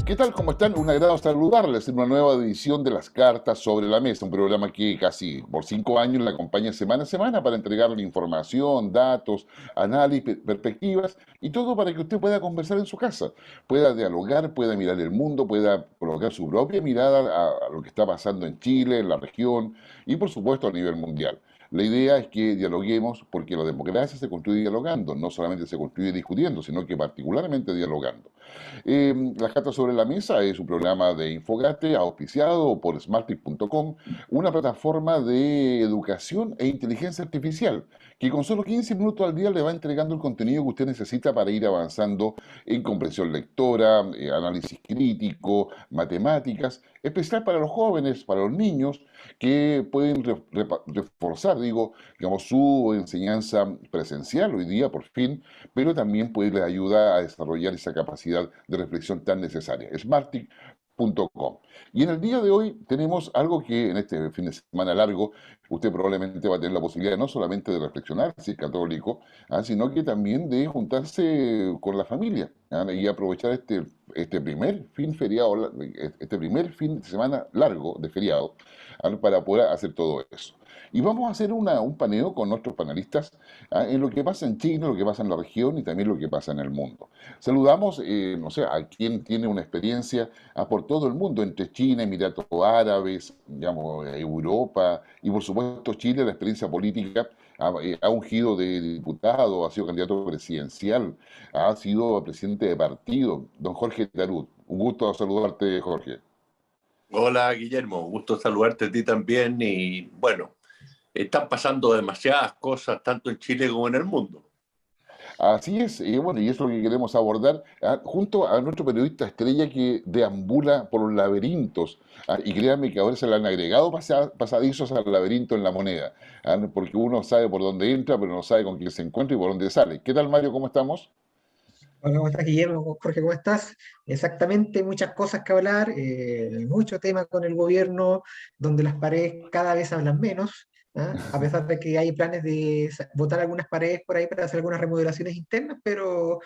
¿Qué tal? ¿Cómo están? Un agrado saludarles en una nueva edición de Las Cartas sobre la Mesa, un programa que casi por 5 años le acompaña semana a semana para entregarle información, datos, análisis, perspectivas y todo para que usted pueda conversar en su casa, pueda dialogar, pueda mirar el mundo, pueda colocar su propia mirada a lo que está pasando en Chile, en la región y por supuesto a nivel mundial. La idea es que dialoguemos porque la democracia se construye dialogando, no solamente se construye discutiendo, sino que particularmente dialogando. Las cartas sobre la mesa es un programa de Infogate auspiciado por smartpick.com, una plataforma de educación e inteligencia artificial que con solo 15 minutos al día le va entregando el contenido que usted necesita para ir avanzando en comprensión lectora, análisis crítico, matemáticas, especial para los jóvenes, para los niños que pueden reforzar, digamos, su enseñanza presencial hoy día, por fin, pero también puede les ayuda a desarrollar esa capacidad de reflexión tan necesaria. Smartic.com. Y en el día de hoy tenemos algo que en este fin de semana largo usted probablemente va a tener la posibilidad no solamente de reflexionar, si es católico, sino que también de juntarse con la familia y aprovechar este primer fin feriado, este primer fin de semana largo de feriado, para poder hacer todo eso. Y vamos a hacer un paneo con nuestros panelistas en lo que pasa en Chile, lo que pasa en la región y también lo que pasa en el mundo. Saludamos, no sé, a quien tiene una experiencia por todo el mundo, entre China, Emiratos Árabes, digamos, Europa y por supuesto Chile, la experiencia política. Ha ungido de diputado, ha sido candidato presidencial, ha sido presidente de partido, don Jorge Tarut. Un gusto saludarte, Jorge. Hola Guillermo, gusto saludarte a ti también y bueno, están pasando demasiadas cosas tanto en Chile como en el mundo. Así es, y bueno, y eso es lo que queremos abordar junto a nuestro periodista estrella que deambula por los laberintos. Y créanme que ahora se le han agregado pasadizos al laberinto en la moneda, porque uno sabe por dónde entra, pero no sabe con quién se encuentra y por dónde sale. ¿Qué tal, Mario? ¿Cómo estamos? Hola, ¿cómo estás, Guillermo? Jorge, ¿cómo estás? Exactamente, muchas cosas que hablar, mucho tema con el gobierno, donde las paredes cada vez hablan menos, ¿ah? A pesar de que hay planes de botar algunas paredes por ahí para hacer algunas remodelaciones internas, pero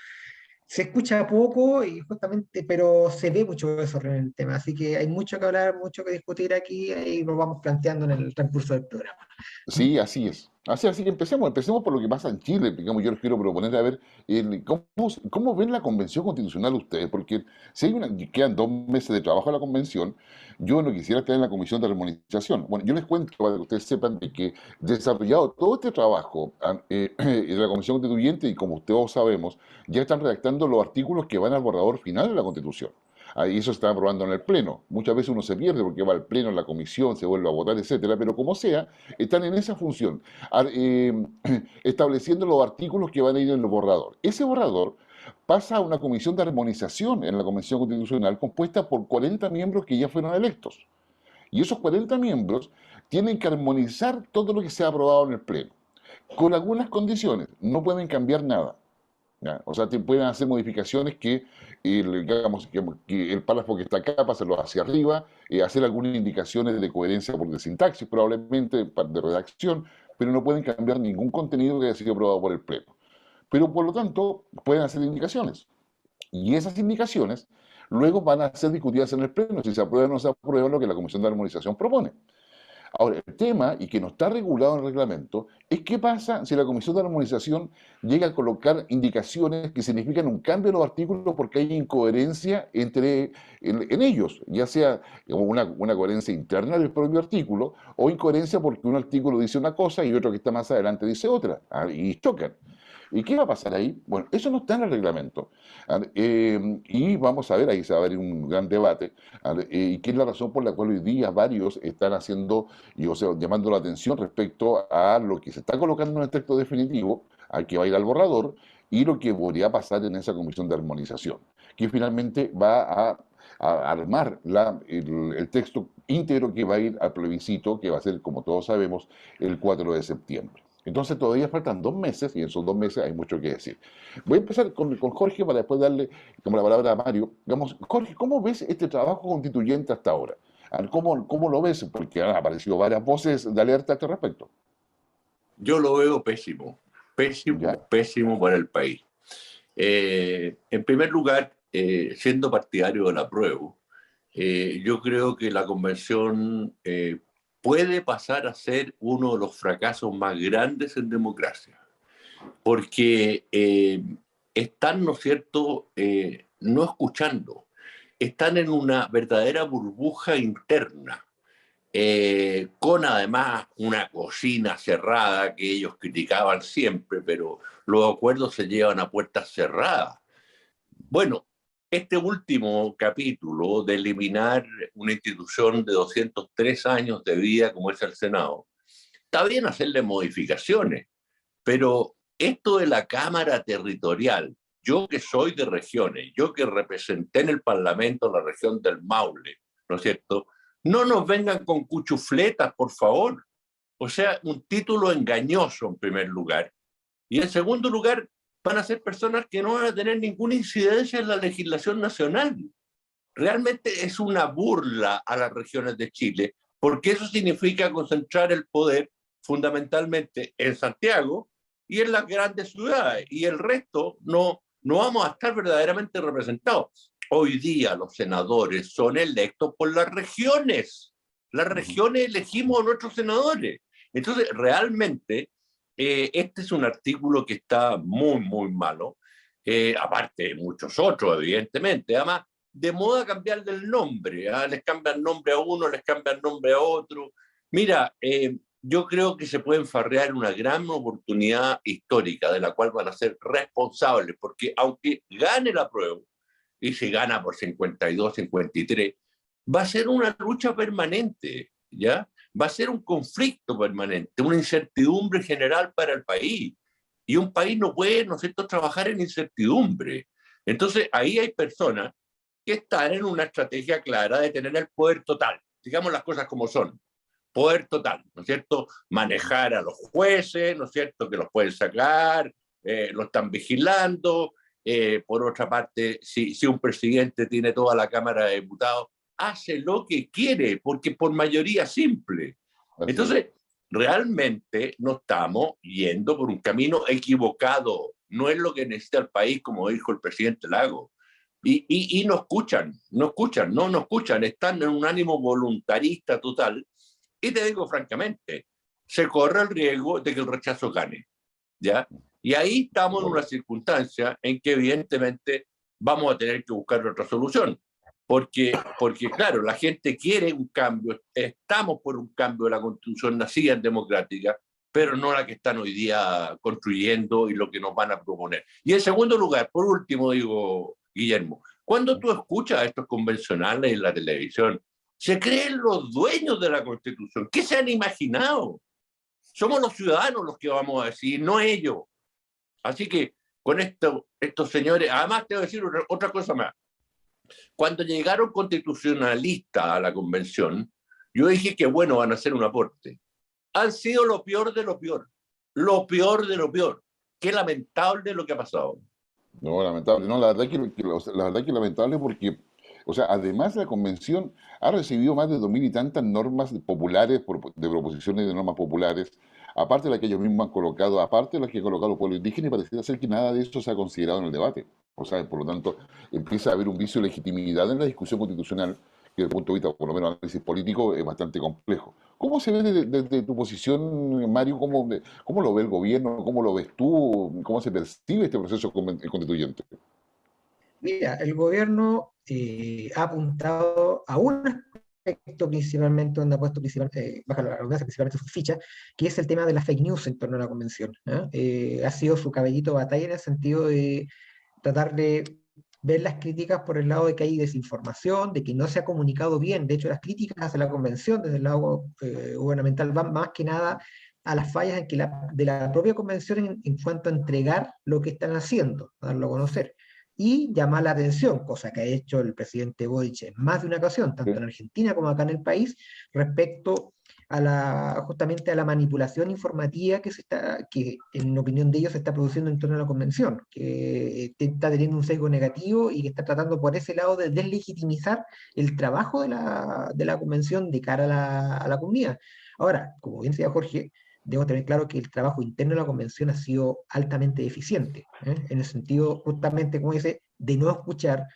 se escucha poco y justamente, pero se ve mucho eso en el tema, así que hay mucho que hablar, mucho que discutir aquí y lo vamos planteando en el transcurso del programa. ¿Mm? Sí, así es. Así que empecemos por lo que pasa en Chile. Digamos, yo les quiero proponer a ver cómo ven la convención constitucional ustedes, porque si hay quedan 2 meses de trabajo a la convención, yo no quisiera estar en la comisión de armonización. Bueno, yo les cuento para que ustedes sepan de que desarrollado todo este trabajo de la comisión constituyente, y como todos sabemos, ya están redactando los artículos que van al borrador final de la constitución. Ahí eso se está aprobando en el Pleno. Muchas veces uno se pierde porque va al Pleno, en la comisión, se vuelve a votar, etcétera, pero como sea, están en esa función, estableciendo los artículos que van a ir en el borrador. Ese borrador pasa a una comisión de armonización en la Convención Constitucional compuesta por 40 miembros que ya fueron electos. Y esos 40 miembros tienen que armonizar todo lo que se ha aprobado en el Pleno, con algunas condiciones. No pueden cambiar nada. ¿Ya? O sea, te pueden hacer modificaciones digamos, que el párrafo que está acá, pasarlo hacia arriba, hacer algunas indicaciones de coherencia por de sintaxis, probablemente de redacción, pero no pueden cambiar ningún contenido que haya sido aprobado por el Pleno. Pero por lo tanto, pueden hacer indicaciones. Y esas indicaciones luego van a ser discutidas en el Pleno, si se aprueba o no se aprueba lo que la Comisión de Armonización propone. Ahora, el tema, y que no está regulado en el reglamento, es qué pasa si la Comisión de Armonización llega a colocar indicaciones que significan un cambio en los artículos porque hay incoherencia en ellos, ya sea una coherencia interna del propio artículo o incoherencia porque un artículo dice una cosa y otro que está más adelante dice otra, y chocan. ¿Y qué va a pasar ahí? Bueno, eso no está en el reglamento. Y vamos a ver, ahí se va a haber un gran debate, y qué es la razón por la cual hoy día varios están haciendo, y, o sea, llamando la atención respecto a lo que se está colocando en el texto definitivo, al que va a ir al borrador, y lo que podría pasar en esa comisión de armonización, que finalmente va a armar el texto íntegro que va a ir al plebiscito, que va a ser, como todos sabemos, el 4 de septiembre. Entonces todavía faltan 2 meses y en esos 2 meses hay mucho que decir. Voy a empezar con Jorge para después darle como la palabra a Mario. Digamos, Jorge, ¿cómo ves este trabajo constituyente hasta ahora? ¿Cómo lo ves? Porque han aparecido varias voces de alerta a este respecto. Yo lo veo pésimo, ¿Ya? pésimo, pésimo para el país. En primer lugar, siendo partidario del apruebo, yo creo que la convención puede pasar a ser uno de los fracasos más grandes en democracia, porque están, ¿no es cierto?, no escuchando, están en una verdadera burbuja interna, con además una cocina cerrada que ellos criticaban siempre, pero los acuerdos se llevan a puertas cerradas. Bueno, este último capítulo de eliminar una institución de 203 años de vida como es el Senado, está bien hacerle modificaciones, pero esto de la Cámara Territorial, yo que soy de regiones, yo que representé en el Parlamento la región del Maule, ¿no es cierto? No nos vengan con cuchufletas, por favor. O sea, un título engañoso en primer lugar. Y en segundo lugar, van a ser personas que no van a tener ninguna incidencia en la legislación nacional. Realmente es una burla a las regiones de Chile, porque eso significa concentrar el poder fundamentalmente en Santiago y en las grandes ciudades, y el resto no vamos a estar verdaderamente representados. Hoy día los senadores son electos por las regiones. Las regiones elegimos a nuestros senadores. Entonces, realmente, este es un artículo que está muy, muy malo, aparte de muchos otros, evidentemente. Además, de moda cambiarle el nombre, ¿eh? Les cambian nombre a uno, les cambian nombre a otro. Mira, yo creo que se pueden farrear una gran oportunidad histórica de la cual van a ser responsables, porque aunque gane la prueba, y si gana por 52, 53, va a ser una lucha permanente, ¿ya? Va a ser un conflicto permanente, una incertidumbre general para el país. Y un país no puede, ¿no es cierto?, trabajar en incertidumbre. Entonces, ahí hay personas que están en una estrategia clara de tener el poder total, digamos las cosas como son, poder total, ¿no es cierto? Manejar a los jueces, ¿no es cierto?, que los pueden sacar, lo están vigilando. Por otra parte, si un presidente tiene toda la Cámara de Diputados, hace lo que quiere, porque por mayoría simple. Entonces, realmente no estamos yendo por un camino equivocado. No es lo que necesita el país, como dijo el presidente Lago. Y no escuchan, no escuchan, están en un ánimo voluntarista total. Y te digo francamente, se corre el riesgo de que el rechazo gane, ¿ya? Y ahí estamos en una circunstancia en que evidentemente vamos a tener que buscar otra solución. Porque claro, la gente quiere un cambio, estamos por un cambio de la Constitución nacida en democrática, pero no la que están hoy día construyendo y lo que nos van a proponer. Y en segundo lugar, por último, digo, Guillermo, cuando tú escuchas a estos convencionales en la televisión, se creen los dueños de la Constitución. ¿Qué se han imaginado? Somos los ciudadanos los que vamos a decir, no ellos. Así que con estos señores, además te voy a decir otra cosa más. Cuando llegaron constitucionalistas a la convención, yo dije que bueno, van a hacer un aporte. Han sido lo peor de lo peor. Lo peor de lo peor. Qué lamentable lo que ha pasado. No, lamentable. No, la verdad la verdad que lamentable porque, o sea, además la convención ha recibido más de 2000 y tantas normas populares, de proposiciones de normas populares, aparte de las que ellos mismos han colocado, aparte de las que ha colocado el pueblo indígena, y pareciera ser que nada de eso se ha considerado en el debate. O sea, por lo tanto, empieza a haber un vicio de legitimidad en la discusión constitucional, que desde el punto de vista, por lo menos, análisis político, es bastante complejo. ¿Cómo se ve desde tu posición, Mario? ¿Cómo lo ve el gobierno? ¿Cómo lo ves tú? ¿Cómo se percibe este proceso constituyente? Mira, el gobierno ha apuntado a un aspecto principalmente, donde ha puesto baja la redundancia, principalmente sus fichas, que es el tema de las fake news en torno a la convención. ¿Eh? Ha sido su caballito de batalla en el sentido de tratar de ver las críticas por el lado de que hay desinformación, de que no se ha comunicado bien. De hecho, las críticas hacia la convención desde el lado gubernamental van más que nada a las fallas de la propia convención en cuanto a entregar lo que están haciendo, a darlo a conocer. Y llamar la atención, cosa que ha hecho el presidente Boric en más de una ocasión, tanto en Argentina como acá en el país, respecto a justamente a la manipulación informativa que en opinión de ellos se está produciendo en torno a la convención, que está teniendo un sesgo negativo y que está tratando por ese lado de deslegitimizar el trabajo de la convención de cara a la comunidad. Ahora, como bien decía Jorge, debo tener claro que el trabajo interno de la convención ha sido altamente deficiente, en el sentido, justamente, como dice, de no escuchar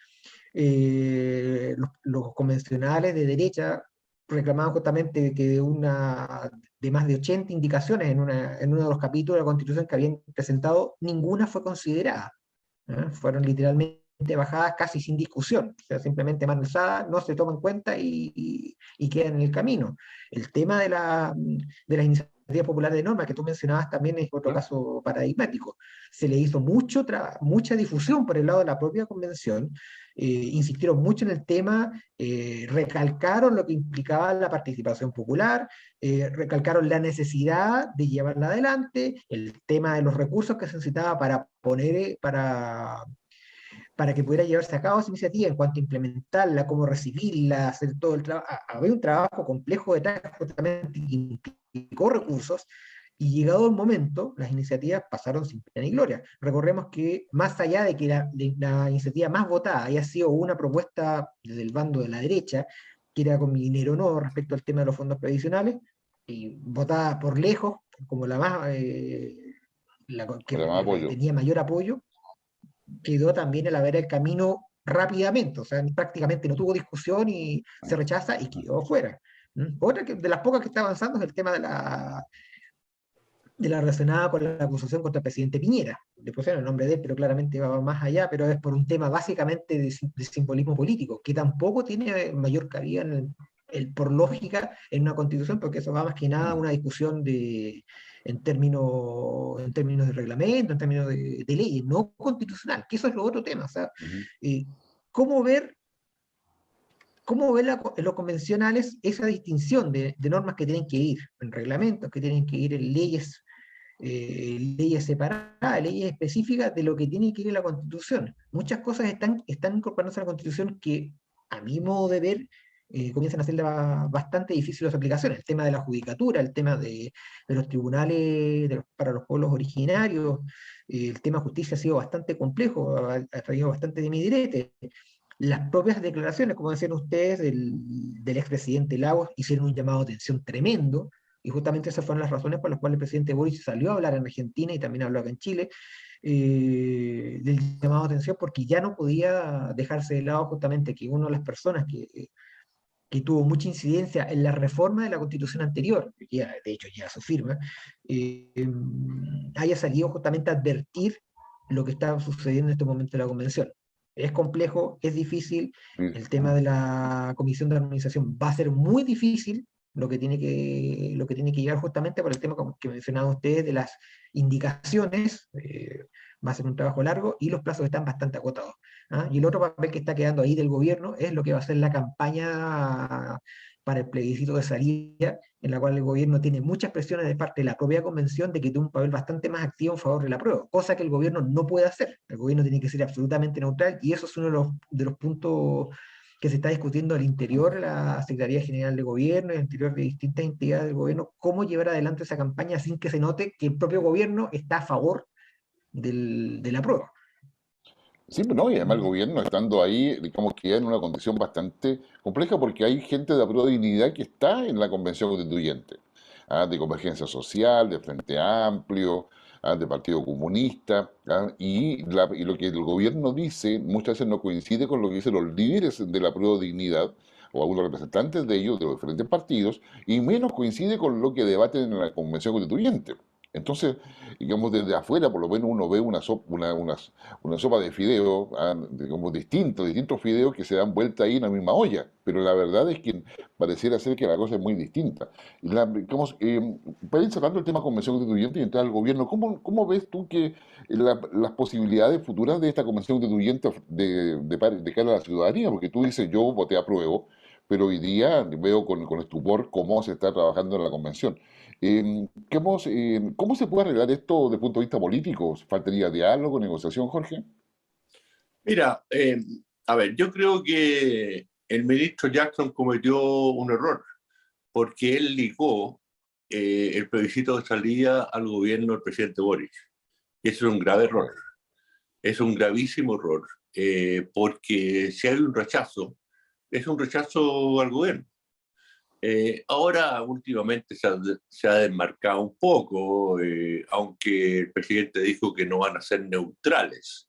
los convencionales de derecha reclamaban justamente que de más de 80 indicaciones en uno de los capítulos de la Constitución que habían presentado, ninguna fue considerada. Fueron literalmente bajadas casi sin discusión, o sea, simplemente mano alzada, no se toma en cuenta y queda en el camino. El tema de las iniciativas populares de norma que tú mencionabas también es otro caso paradigmático. Se le hizo mucha difusión por el lado de la propia convención, insistieron mucho en el tema, recalcaron lo que implicaba la participación popular, recalcaron la necesidad de llevarla adelante, el tema de los recursos que se necesitaba para que pudiera llevarse a cabo esa iniciativa en cuanto a implementarla, cómo recibirla, hacer todo el trabajo. Había un trabajo complejo detrás, justamente, que implicó recursos, y llegado el momento, las iniciativas pasaron sin pena ni gloria. Recordemos que más allá de que la iniciativa más votada haya sido una propuesta del bando de la derecha, que era con mi dinero no respecto al tema de los fondos previsionales, y votada por lejos, como la más, que Para más apoyo. tenía mayor apoyo, quedó también a la vera del camino rápidamente, o sea, prácticamente no tuvo discusión y se rechaza y quedó fuera. Otra de las pocas que está avanzando es el tema de la relacionada con la acusación contra el presidente Piñera. Le pusieron el nombre de él, pero claramente va más allá, pero es por un tema básicamente de simbolismo político, que tampoco tiene mayor cabida por lógica en una constitución, porque eso va más que nada a una discusión en términos de reglamento, en términos de leyes, no constitucional, que eso es lo otro tema. O sea, ¿cómo ver en los convencionales esa distinción de normas que tienen que ir en reglamentos, que tienen que ir en leyes separadas, leyes específicas de lo que tiene que ir en la Constitución? Muchas cosas están incorporándose a la Constitución que, a mi modo de ver, comienzan a ser bastante difíciles las aplicaciones. El tema de la judicatura, el tema de los tribunales para los pueblos originarios, el tema de justicia ha sido bastante complejo, ha traído bastante de mi direte. Las propias declaraciones, como decían ustedes, del expresidente Lagos, hicieron un llamado de atención tremendo, y justamente esas fueron las razones por las cuales el presidente Boric salió a hablar en Argentina y también habló acá en Chile, del llamado de atención, porque ya no podía dejarse de lado justamente que una de las personas que tuvo mucha incidencia en la reforma de la Constitución anterior, que de hecho ya su firma, haya salido justamente a advertir lo que está sucediendo en este momento en la Convención. Es complejo, es difícil, el tema de la Comisión de Armonización va a ser muy difícil, lo que tiene que llegar justamente por el tema que mencionaban ustedes de las indicaciones, va a ser un trabajo largo y los plazos están bastante acotados. Y el otro papel que está quedando ahí del gobierno es lo que va a ser la campaña para el plebiscito de salida, en la cual el gobierno tiene muchas presiones de parte de la propia convención de que tiene un papel bastante más activo en favor de la prueba, cosa que el gobierno no puede hacer. El gobierno tiene que ser absolutamente neutral, y eso es uno de los puntos que se está discutiendo al interior de la Secretaría General de Gobierno y al interior de distintas entidades del gobierno, cómo llevar adelante esa campaña sin que se note que el propio gobierno está a favor de la prueba. Sí, pues no, y además el gobierno estando ahí, digamos que queda en una condición bastante compleja porque hay gente de Apruebo Dignidad que está en la Convención Constituyente, de Convergencia Social, de Frente Amplio, de Partido Comunista, y lo que el gobierno dice muchas veces no coincide con lo que dicen los líderes de la Apruebo Dignidad o algunos representantes de ellos, de los diferentes partidos, y menos coincide con lo que debaten en la Convención Constituyente. Entonces, digamos, desde afuera, por lo menos uno ve una sopa de fideos, digamos, distintos fideos que se dan vuelta ahí en la misma olla. Pero la verdad es que pareciera ser que la cosa es muy distinta. Para ir sacando el tema Convención Constituyente y entrar al gobierno, ¿cómo ves tú que las posibilidades futuras de esta Convención Constituyente de cara a la ciudadanía? Porque tú dices, yo voté a prueba, pero hoy día veo con estupor cómo se está trabajando en la convención. ¿Cómo se puede arreglar esto desde el punto de vista político? ¿Faltaría diálogo, negociación, Jorge? Mira, a ver, yo creo que el ministro Jackson cometió un error, porque él ligó el plebiscito de salida al gobierno del presidente Boric. Y eso es un grave error, es un gravísimo error, porque si hay un rechazo, es un rechazo al gobierno. Ahora, últimamente se ha desmarcado un poco, aunque el presidente dijo que no van a ser neutrales.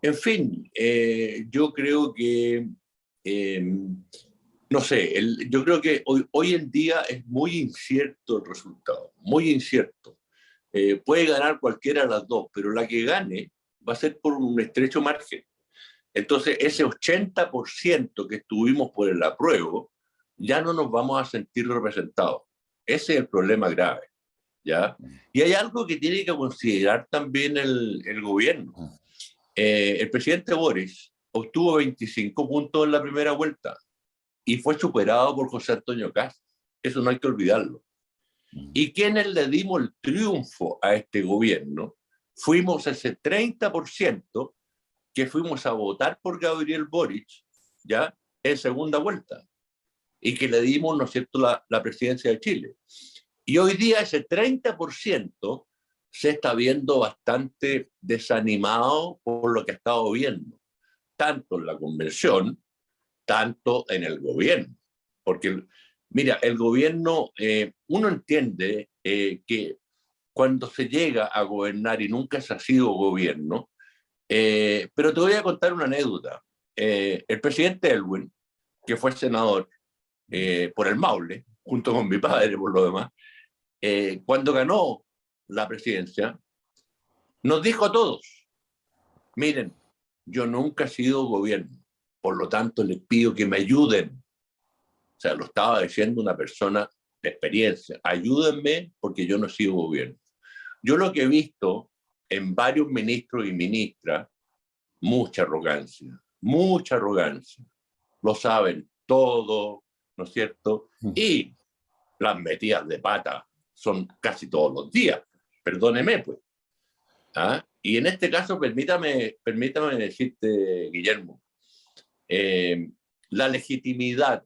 En fin, yo creo que, no sé, yo creo que hoy en día es muy incierto el resultado, muy incierto. Puede ganar cualquiera de las dos, pero la que gane va a ser por un estrecho margen. Entonces, ese 80% que estuvimos por el apruebo, ya no nos vamos a sentir representados. Ese es el problema grave, ¿ya? Y hay algo que tiene que considerar también el gobierno. El presidente Boris obtuvo 25 puntos en la primera vuelta y fue superado por José Antonio Kast. Eso no hay que olvidarlo. Y quienes le dimos el triunfo a este gobierno fuimos ese 30% que fuimos a votar por Gabriel Boric, ¿ya? En segunda vuelta, y que le dimos, ¿no es cierto?, la presidencia de Chile. Y hoy día ese 30% se está viendo bastante desanimado por lo que ha estado viendo, tanto en la convención, tanto en el gobierno. Porque, mira, el gobierno, uno entiende que cuando se llega a gobernar y nunca se ha sido gobierno, pero te voy a contar una anécdota. El presidente Elwin, que fue senador por el Maule, junto con mi padre por lo demás, cuando ganó la presidencia, nos dijo a todos, miren, yo nunca he sido gobierno, por lo tanto les pido que me ayuden. O sea, lo estaba diciendo una persona de experiencia, ayúdenme porque yo no he sido gobierno. Yo lo que he visto en varios ministros y ministras, mucha arrogancia, mucha arrogancia. Lo saben todo, ¿no es cierto? Y las metidas de pata son casi todos los días, perdóneme pues. ¿Ah? Y en este caso, permítame decirte, Guillermo, la legitimidad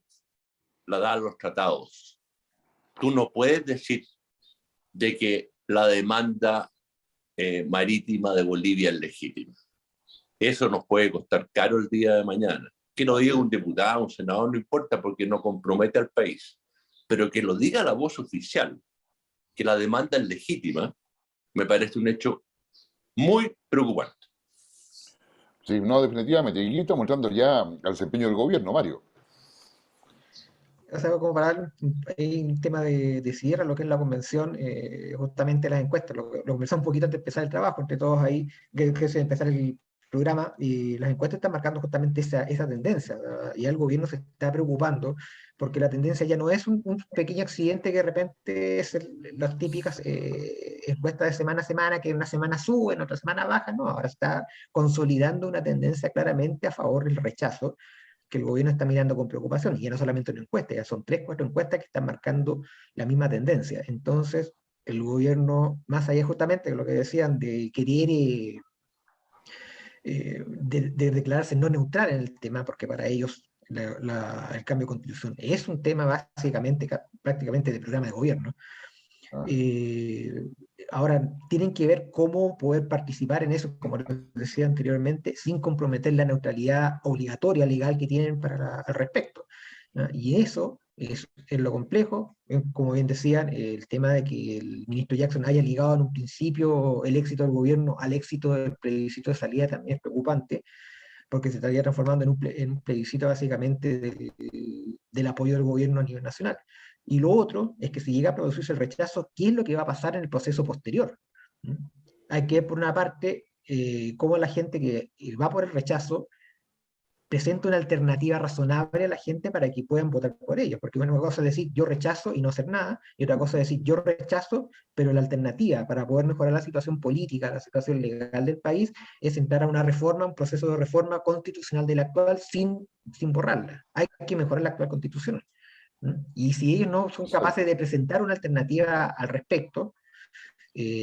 la dan los tratados. Tú no puedes decir de que la demanda marítima de Bolivia es legítima. Eso nos puede costar caro el día de mañana. Que lo diga un diputado, un senador, no importa, porque no compromete al país. Pero que lo diga la voz oficial, que la demanda es legítima, me parece un hecho muy preocupante. Sí, no, definitivamente. Y aquí estamos entrando ya al desempeño del gobierno, Mario. O sea, como para dar un tema de cierre, lo que es la convención, justamente las encuestas, lo conversé un poquito antes de empezar el trabajo, entre todos ahí, que se empezar el programa, y las encuestas están marcando justamente esa tendencia, ¿verdad? Y el gobierno se está preocupando, porque la tendencia ya no es un pequeño accidente que de repente es las típicas encuestas de semana a semana, que una semana suben, otra semana bajan, no, ahora está consolidando una tendencia claramente a favor del rechazo, que el gobierno está mirando con preocupación, y ya no solamente una encuesta, ya son 3, 4 encuestas que están marcando la misma tendencia. Entonces, el gobierno, más allá justamente de lo que decían, de querer de declararse no neutral en el tema, porque para ellos el cambio de constitución es un tema básicamente, prácticamente de programa de gobierno. Ah, Ahora tienen que ver cómo poder participar en eso, como les decía anteriormente, sin comprometer la neutralidad obligatoria legal que tienen al respecto, ¿no? Y eso es lo complejo, como bien decían, el tema de que el ministro Jackson haya ligado en un principio el éxito del gobierno al éxito del plebiscito de salida también es preocupante, porque se estaría transformando en un plebiscito básicamente del apoyo del gobierno a nivel nacional. Y lo otro es que si llega a producirse el rechazo, ¿qué es lo que va a pasar en el proceso posterior? ¿Mm? Hay que ver, por una parte, cómo la gente que va por el rechazo presenta una alternativa razonable a la gente para que puedan votar por ellos. Porque una cosa es decir yo rechazo y no hacer nada, y otra cosa es decir yo rechazo, pero la alternativa para poder mejorar la situación política, la situación legal del país, es entrar a una reforma, un proceso de reforma constitucional de la actual sin borrarla. Hay que mejorar la actual constitución. Y si ellos no son sí. capaces de presentar una alternativa al respecto,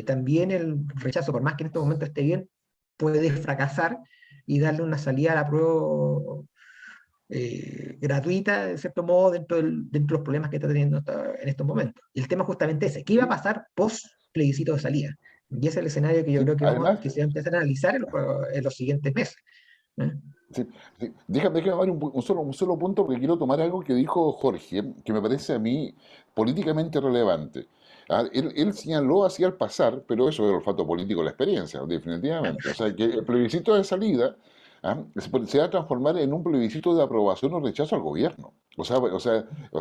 también el rechazo, por más que en este momento esté bien, puede fracasar y darle una salida a la prueba gratuita, de cierto modo, dentro de los problemas que está teniendo en estos momentos. Y el tema es justamente ese, ¿qué va a Sí, pasar post plebiscito de salida? Y ese es el escenario que yo sí. creo que, Además, que se va a empezar a analizar en los siguientes meses. ¿Eh? Sí, sí. Déjame dar un solo punto porque quiero tomar algo que dijo Jorge, que me parece a mí políticamente relevante. Él señaló así al pasar, pero eso es el olfato político de la experiencia, definitivamente. O sea, que el plebiscito de salida se va a transformar en un plebiscito de aprobación o rechazo al gobierno. O sea,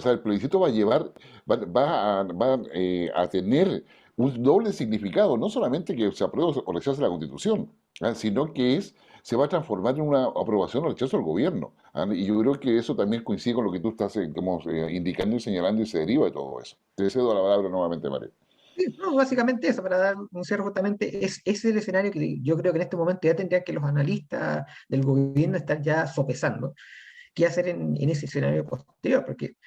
el plebiscito va a llevar, va a tener un doble significado, no solamente que se apruebe o rechace la Constitución, sino que se va a transformar en una aprobación o rechazo al gobierno. Y yo creo que eso también coincide con lo que tú estás indicando y señalando y se deriva de todo eso. Te cedo la palabra nuevamente, Mario. Sí, no, básicamente eso, para dar un cierre justamente, es el escenario que yo creo que en este momento ya tendrían que los analistas del gobierno estar ya sopesando qué hacer en ese escenario posterior, porque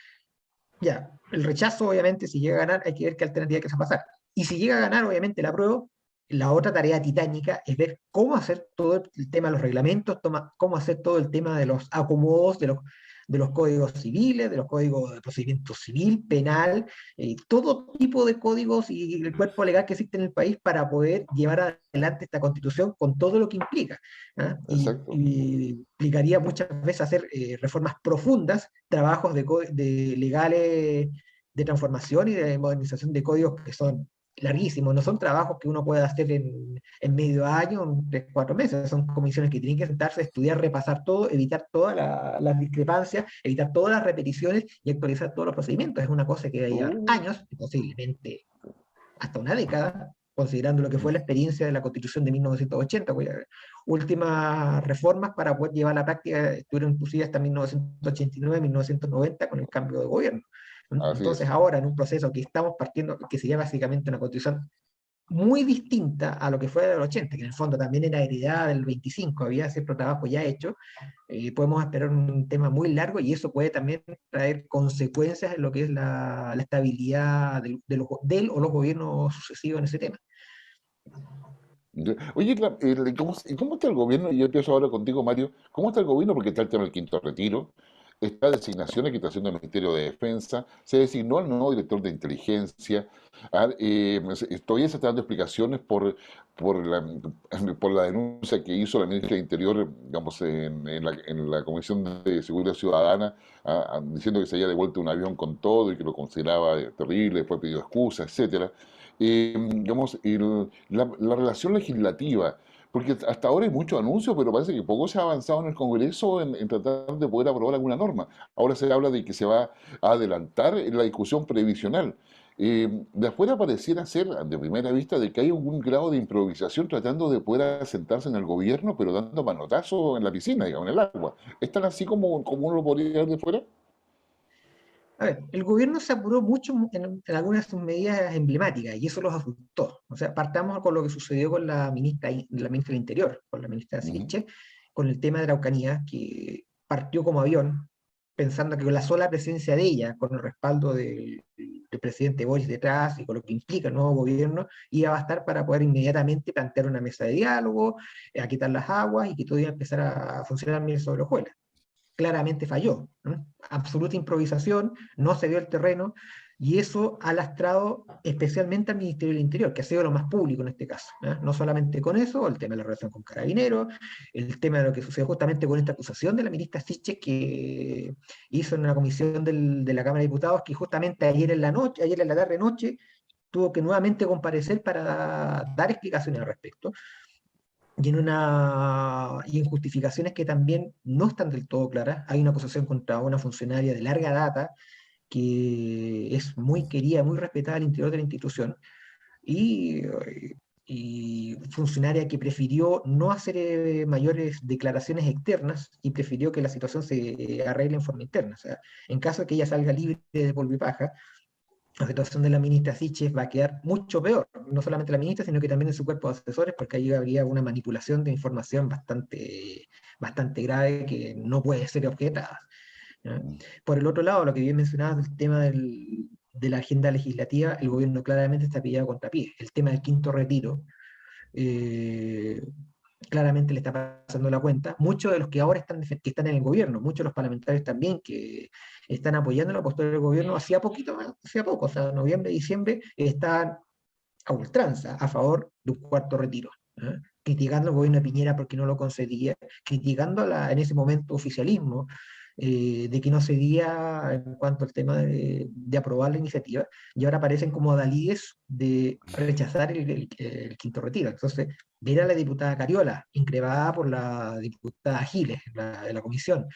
ya, el rechazo, obviamente, si llega a ganar, hay que ver qué alternativa hay que pasar. Y si llega a ganar, obviamente, la prueba, la otra tarea titánica es ver cómo hacer todo el tema de los reglamentos, cómo hacer todo el tema de los acomodos, de los códigos civiles, de los códigos de procedimiento civil, penal, todo tipo de códigos y el cuerpo legal que existe en el país para poder llevar adelante esta constitución con todo lo que implica. ¿Ah? Exacto. Y implicaría muchas veces hacer reformas profundas, trabajos de legales de transformación y de modernización de códigos que son larguísimos, no son trabajos que uno puede hacer en medio año, en 3, 4 meses, son comisiones que tienen que sentarse, estudiar, repasar todo, evitar todas las discrepancias, evitar todas las repeticiones y actualizar todos los procedimientos. Es una cosa que va a llevar Uh, años, posiblemente hasta una década, considerando lo que fue la experiencia de la Constitución de 1980, cuya últimas reformas para poder llevar a la práctica estuvieron inclusive hasta 1989, 1990 con el cambio de gobierno. Así Entonces es. ahora, en un proceso que estamos partiendo, que sería básicamente una Constitución muy distinta a lo que fue del 80, que en el fondo también era heredada del 25, había cierto trabajo ya hecho, podemos esperar un tema muy largo y eso puede también traer consecuencias en lo que es la estabilidad del o los gobiernos sucesivos en ese tema. Oye, ¿cómo está el gobierno? Y yo empiezo ahora contigo, Mario. ¿Cómo está el gobierno? Porque está el tema del quinto retiro, está designación y quitación del Ministerio de Defensa, se designó al nuevo director de inteligencia. Todavía se están dando explicaciones por la denuncia que hizo la ministra de Interior, digamos, en la Comisión de Seguridad Ciudadana, diciendo que se había devuelto un avión con todo y que lo consideraba terrible, después pidió excusas, etcétera. Digamos, la relación legislativa, porque hasta ahora hay muchos anuncios, pero parece que poco se ha avanzado en el Congreso en tratar de poder aprobar alguna norma. Ahora se habla de que se va a adelantar la discusión previsional. De afuera pareciera ser, de primera vista, de que hay algún grado de improvisación tratando de poder asentarse en el gobierno, pero dando manotazos en la piscina, digamos, en el agua. ¿Es tan así como uno lo podría ver de fuera? A ver, el gobierno se apuró mucho en algunas de sus medidas emblemáticas y eso los asustó. O sea, partamos con lo que sucedió con la ministra del Interior, con la ministra Ujú. Siche, con el tema de la Araucanía, que partió como avión, pensando que con la sola presencia de ella, con el respaldo del presidente Boris detrás y con lo que implica el nuevo gobierno, iba a bastar para poder inmediatamente plantear una mesa de diálogo, a quitar las aguas y que todo iba a empezar a funcionar bien sobre hojuelas. Claramente falló, ¿no? Absoluta improvisación, no se dio el terreno, y eso ha lastrado especialmente al Ministerio del Interior, que ha sido lo más público en este caso. ¿Eh? No solamente con eso, el tema de la relación con Carabineros, el tema de lo que sucedió justamente con esta acusación de la ministra Siche que hizo en una comisión de la Cámara de Diputados, que justamente ayer en la noche, ayer en la tarde-noche, tuvo que nuevamente comparecer para dar explicaciones al respecto y en justificaciones que también no están del todo claras. Hay una acusación contra una funcionaria de larga data que es muy querida, muy respetada al interior de la institución y, y funcionaria que prefirió no hacer mayores declaraciones externas y prefirió que la situación se arregle en forma interna. O sea, en caso de que ella salga libre de polvo y paja, la situación de la ministra Siches va a quedar mucho peor, no solamente la ministra, sino que también en su cuerpo de asesores, porque ahí habría una manipulación de información bastante grave que no puede ser objetada. ¿Ya? Por el otro lado, lo que bien mencionabas del tema de la agenda legislativa, el gobierno claramente está pillado contra pie. El tema del quinto retiro, eh, claramente le está pasando la cuenta. Muchos de los que ahora que están en el gobierno, muchos de los parlamentarios también que están apoyando la postura del gobierno, hacía poco, o sea, noviembre, diciembre, estaban a ultranza a favor de un cuarto retiro. ¿Eh? criticando al gobierno de Piñera porque no lo concedía, criticando en ese momento oficialismo, de que no cedía en cuanto al tema de aprobar la iniciativa, y ahora aparecen como adalides de rechazar el quinto retiro. Entonces, ver a la diputada Cariola, increvada por la diputada Giles de la comisión,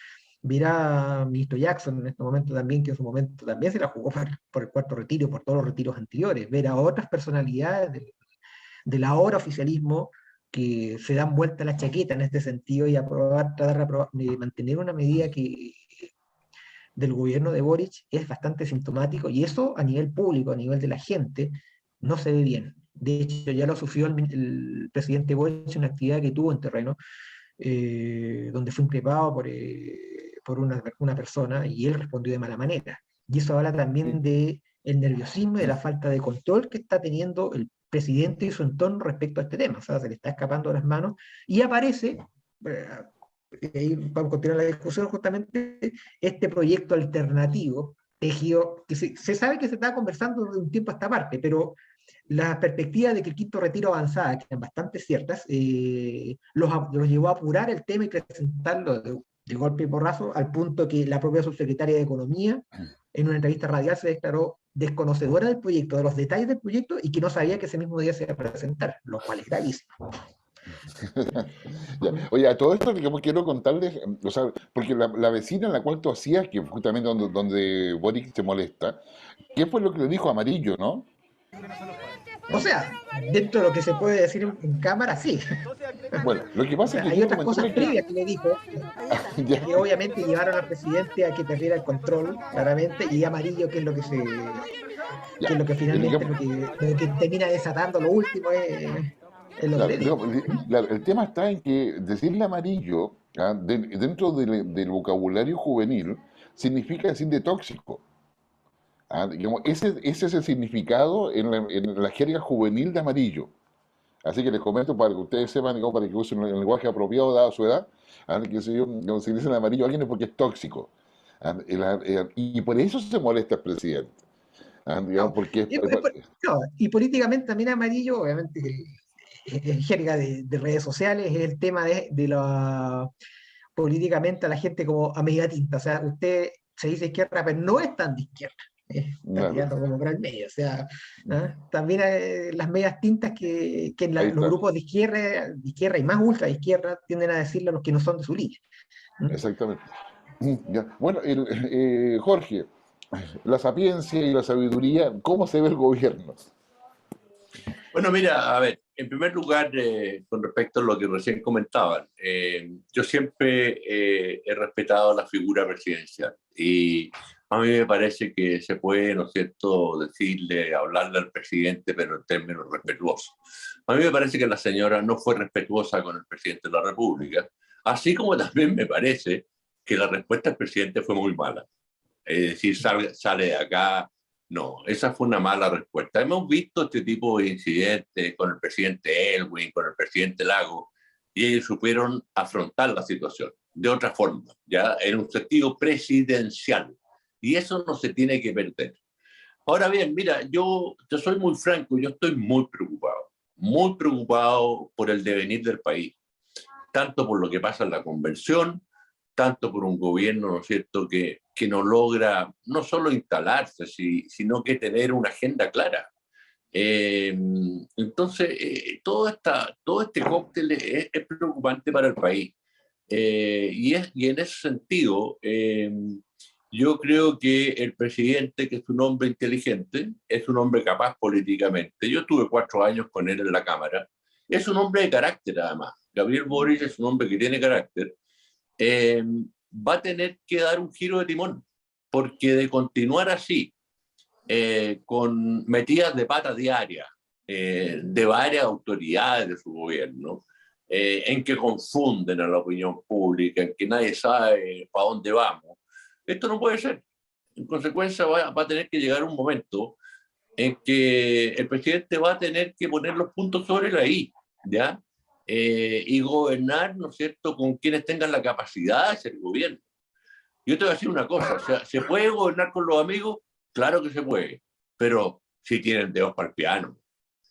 ver a ministro Jackson en este momento también, que en su momento también se la jugó por el cuarto retiro, por todos los retiros anteriores, ver a otras personalidades del ahora oficialismo que se dan vuelta la chaqueta en este sentido y tratar de mantener una medida que del gobierno de Boric es bastante sintomático, y eso a nivel público, a nivel de la gente, no se ve bien. De hecho, ya lo sufrió el presidente Boric en una actividad que tuvo en terreno, donde fue increpado por una persona y él respondió de mala manera. Y eso habla también de el nerviosismo y de la falta de control que está teniendo el presidente y su entorno respecto a este tema. O sea, se le está escapando de las manos y aparece, ahí vamos a continuar la discusión, justamente este proyecto alternativo tejido, que se sabe que se está conversando de un tiempo a esta parte, pero las perspectivas de que el quinto retiro avanzaba, que eran bastante ciertas, los llevó a apurar el tema y presentarlo de golpe y porrazo, al punto que la propia subsecretaria de Economía, en una entrevista radial, se declaró desconocedora del proyecto, de los detalles del proyecto, y que no sabía que ese mismo día se iba a presentar, lo cual es gravísimo. Ya. Oye, a todo esto, digamos, quiero contarles, o sea, porque la vecina en la cual tú hacías, que justamente donde Boric se molesta, ¿qué fue lo que le dijo a Amarillo, no? O sea, dentro de lo que se puede decir en cámara, sí. Bueno, lo que O pasa es sea, que hay quiero otras cosas comentarles que... previas que le dijo, Ya, que obviamente llevaron al presidente a que perdiera el control, claramente, y Amarillo, que es lo que ya. que es lo que finalmente Digamos, lo que termina desatando lo último es lo que claro, le dijo. claro, el tema está en que decirle amarillo, dentro del vocabulario juvenil, significa decir de tóxico. Digamos, ese es el significado en la jerga juvenil de amarillo. Así que les comento para que ustedes sepan, digamos, para que usen el lenguaje apropiado dado su edad, que si, digamos, si le dicen amarillo a alguien es porque es tóxico. Y por eso se molesta el presidente. Digamos, No, porque no, y políticamente también Amarillo, obviamente, es jerga de redes sociales, es el tema de la políticamente a la gente como a media tinta. O sea, usted se dice izquierda, pero no es tan de izquierda. Está claro, tirando como para el medio. O sea, ¿ah? También las medias tintas que en ahí los está, grupos de izquierda y más ultra de izquierda tienden a decirle a los que no son de su línea. ¿Mm? exactamente. Ya. Bueno, Jorge, la sapiencia y la sabiduría, ¿cómo se ve el gobierno? Bueno, mira, a ver, en primer lugar, con respecto a lo que recién comentaban, yo siempre he respetado la figura presidencial y a mí me parece que se puede, ¿no es cierto?, decirle, hablarle al presidente, pero en términos respetuosos. A mí me parece que la señora no fue respetuosa con el presidente de la República, así como también me parece que la respuesta del presidente fue muy mala. Es decir, sale de acá. No, esa fue una mala respuesta. Hemos visto este tipo de incidentes con el presidente Elwin, con el presidente Lago, y ellos supieron afrontar la situación de otra forma, ya en un sentido presidencial. Y eso no se tiene que perder. Ahora bien, mira, yo soy muy franco, yo estoy muy preocupado por el devenir del país, tanto por lo que pasa en la convención, tanto por un gobierno, ¿no es cierto?, que no logra no solo instalarse, sino que tener una agenda clara. Entonces, todo este cóctel es preocupante para el país. Y en ese sentido, yo creo que el presidente, que es un hombre inteligente, es un hombre capaz políticamente. Yo estuve 4 años con él en la Cámara. Es un hombre de carácter, además. Gabriel Boric es un hombre que tiene carácter. eh, Va a tener que dar un giro de timón, porque de continuar así, con metidas de pata diarias de varias autoridades de su gobierno, en que confunden a la opinión pública, en que nadie sabe para dónde vamos, esto no puede ser. En consecuencia, va a tener que llegar un momento en que el presidente va a tener que poner los puntos sobre la I, ¿ya? Y gobernar, ¿no es cierto?, con quienes tengan la capacidad de ser gobierno. Yo te voy a decir una cosa, o sea, ¿se puede gobernar con los amigos? Claro que se puede, pero si tienen dedos para el piano.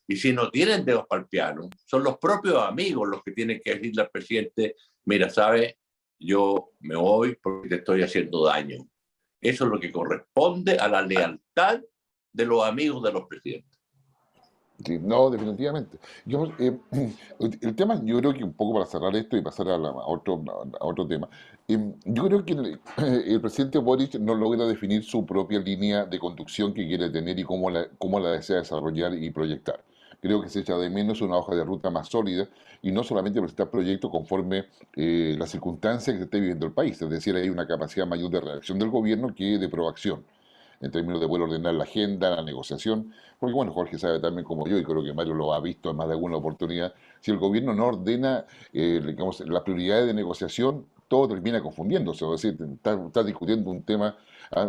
Y si no tienen dedos para el piano, son los propios amigos los que tienen que decirle al presidente, mira, ¿sabes? Yo me voy porque te estoy haciendo daño. Eso es lo que corresponde a la lealtad de los amigos de los presidentes. Sí, no, definitivamente. El tema, yo creo que un poco para cerrar esto y pasar a otro tema, yo creo que el presidente Boric no logra definir su propia línea de conducción que quiere tener y cómo la desea desarrollar y proyectar. Creo que se echa de menos una hoja de ruta más sólida y no solamente presentar proyectos conforme las circunstancias que esté viviendo el país, es decir, hay una capacidad mayor de reacción del gobierno que de proacción en términos de poder ordenar la agenda, la negociación, porque bueno, Jorge sabe también como yo, y creo que Mario lo ha visto en más de alguna oportunidad, si el gobierno no ordena digamos, las prioridades de negociación, todo termina confundiéndose, es decir, estás discutiendo un tema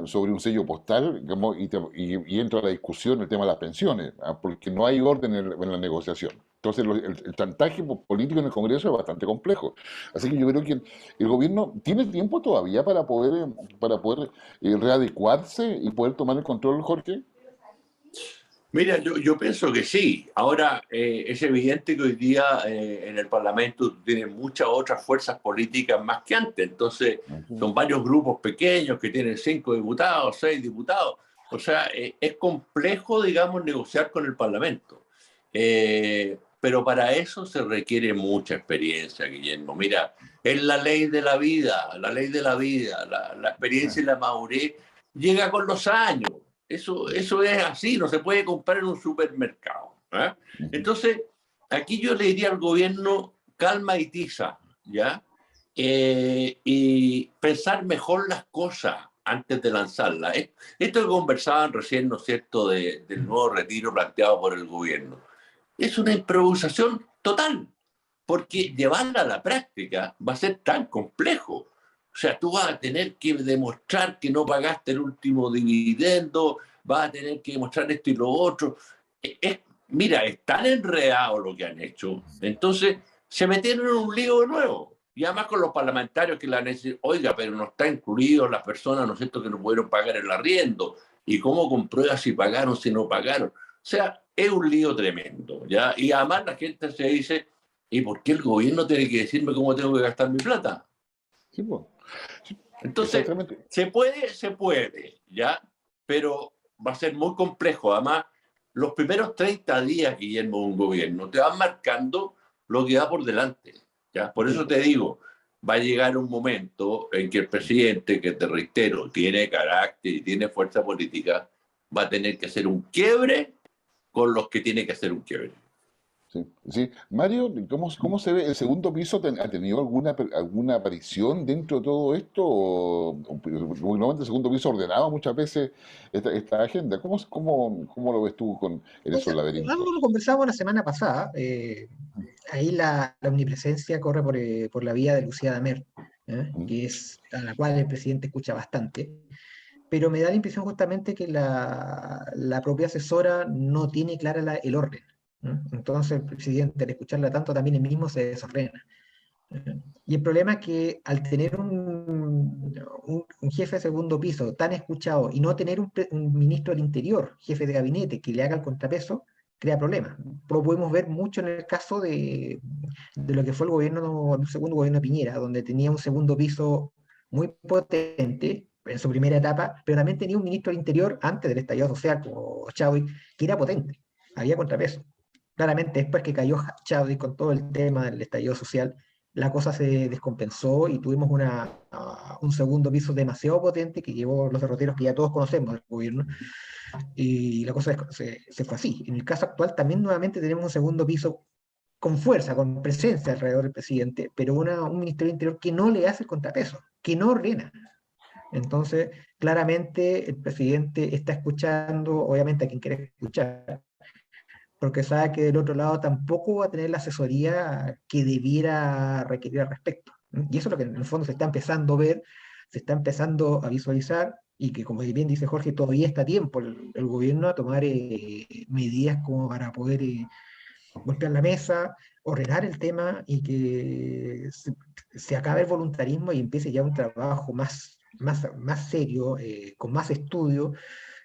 sobre un sello postal digamos, y entra la discusión el tema de las pensiones, porque no hay orden en la negociación. Entonces el chantaje político en el Congreso es bastante complejo. Así que yo creo que el gobierno tiene tiempo todavía para poder readecuarse y poder tomar el control, Jorge. Mira, yo pienso que sí. Ahora, es evidente que hoy día en el Parlamento tienen muchas otras fuerzas políticas más que antes. Entonces, son varios grupos pequeños que tienen 5 diputados, 6 diputados. O sea, es complejo, digamos, negociar con el Parlamento. Pero para eso se requiere mucha experiencia, Guillermo. Mira, es la ley de la vida, la ley de la vida, la experiencia y la madurez llega con los años. Eso es así, no se puede comprar en un supermercado. ¿Eh? Entonces, aquí yo le diría al gobierno, calma y tiza, ¿ya? Y pensar mejor las cosas antes de lanzarlas. Esto que conversaban recién, ¿no es cierto?, del nuevo retiro planteado por el gobierno. Es una improvisación total, porque llevarla a la práctica va a ser tan complejo. O sea, tú vas a tener que demostrar que no pagaste el último dividendo, vas a tener que demostrar esto y lo otro. Mira, es tan enredado lo que han hecho. Entonces, se metieron en un lío de nuevo. Y además con los parlamentarios que le han dicho, oiga, pero no está incluido las personas, ¿no es cierto?, que no pudieron pagar el arriendo. ¿Y cómo comprueba si pagaron, si no pagaron? O sea, es un lío tremendo, ¿ya? Y además la gente se dice, ¿y por qué el gobierno tiene que decirme cómo tengo que gastar mi plata? Sí, pues. Sí, Entonces, exactamente. se puede, ¿ya? Pero va a ser muy complejo. Además, los primeros 30 días, Guillermo, de un gobierno te van marcando lo que va por delante, ¿ya? Por eso te digo, va a llegar un momento en que el presidente, que te reitero, tiene carácter y tiene fuerza política, va a tener que hacer un quiebre con los que tiene que hacer un quiebre. Sí, sí. Mario, ¿cómo se ve? ¿El segundo piso ha tenido alguna aparición dentro de todo esto? Porque normalmente el segundo piso ordenaba muchas veces esta agenda. ¿Cómo lo ves tú en esos laberintos? Algo lo conversamos la semana pasada. Ahí la omnipresencia corre por la vía de Lucía Damer, ¿Mm? que es a la cual el presidente escucha bastante. Pero me da la impresión justamente que la propia asesora no tiene clara el orden. Entonces el presidente, al escucharla tanto, también él mismo se desordena. Y el problema es que al tener un jefe de segundo piso tan escuchado y no tener un ministro del Interior, jefe de gabinete, que le haga el contrapeso, crea problemas. Lo podemos ver mucho en el caso de lo que fue el segundo gobierno de Piñera, donde tenía un segundo piso muy potente en su primera etapa, pero también tenía un ministro del Interior antes del estallido social, como Chadwick, que era potente, había contrapeso. Claramente, después que cayó Chadwick con todo el tema del estallido social, la cosa se descompensó y tuvimos un segundo piso demasiado potente que llevó los derroteros que ya todos conocemos del gobierno, y la cosa se fue así. En el caso actual también nuevamente tenemos un segundo piso con fuerza, con presencia alrededor del presidente, pero un Ministerio del Interior que no le hace el contrapeso, que no ordena. Entonces, claramente el presidente está escuchando, obviamente, a quien quiere escuchar, porque sabe que del otro lado tampoco va a tener la asesoría que debiera requerir al respecto. Y eso es lo que en el fondo se está empezando a ver, se está empezando a visualizar, y que, como bien dice Jorge, todavía está a tiempo el gobierno a tomar medidas como para poder golpear la mesa, ordenar el tema y que se acabe el voluntarismo y empiece ya un trabajo más serio, con más estudio,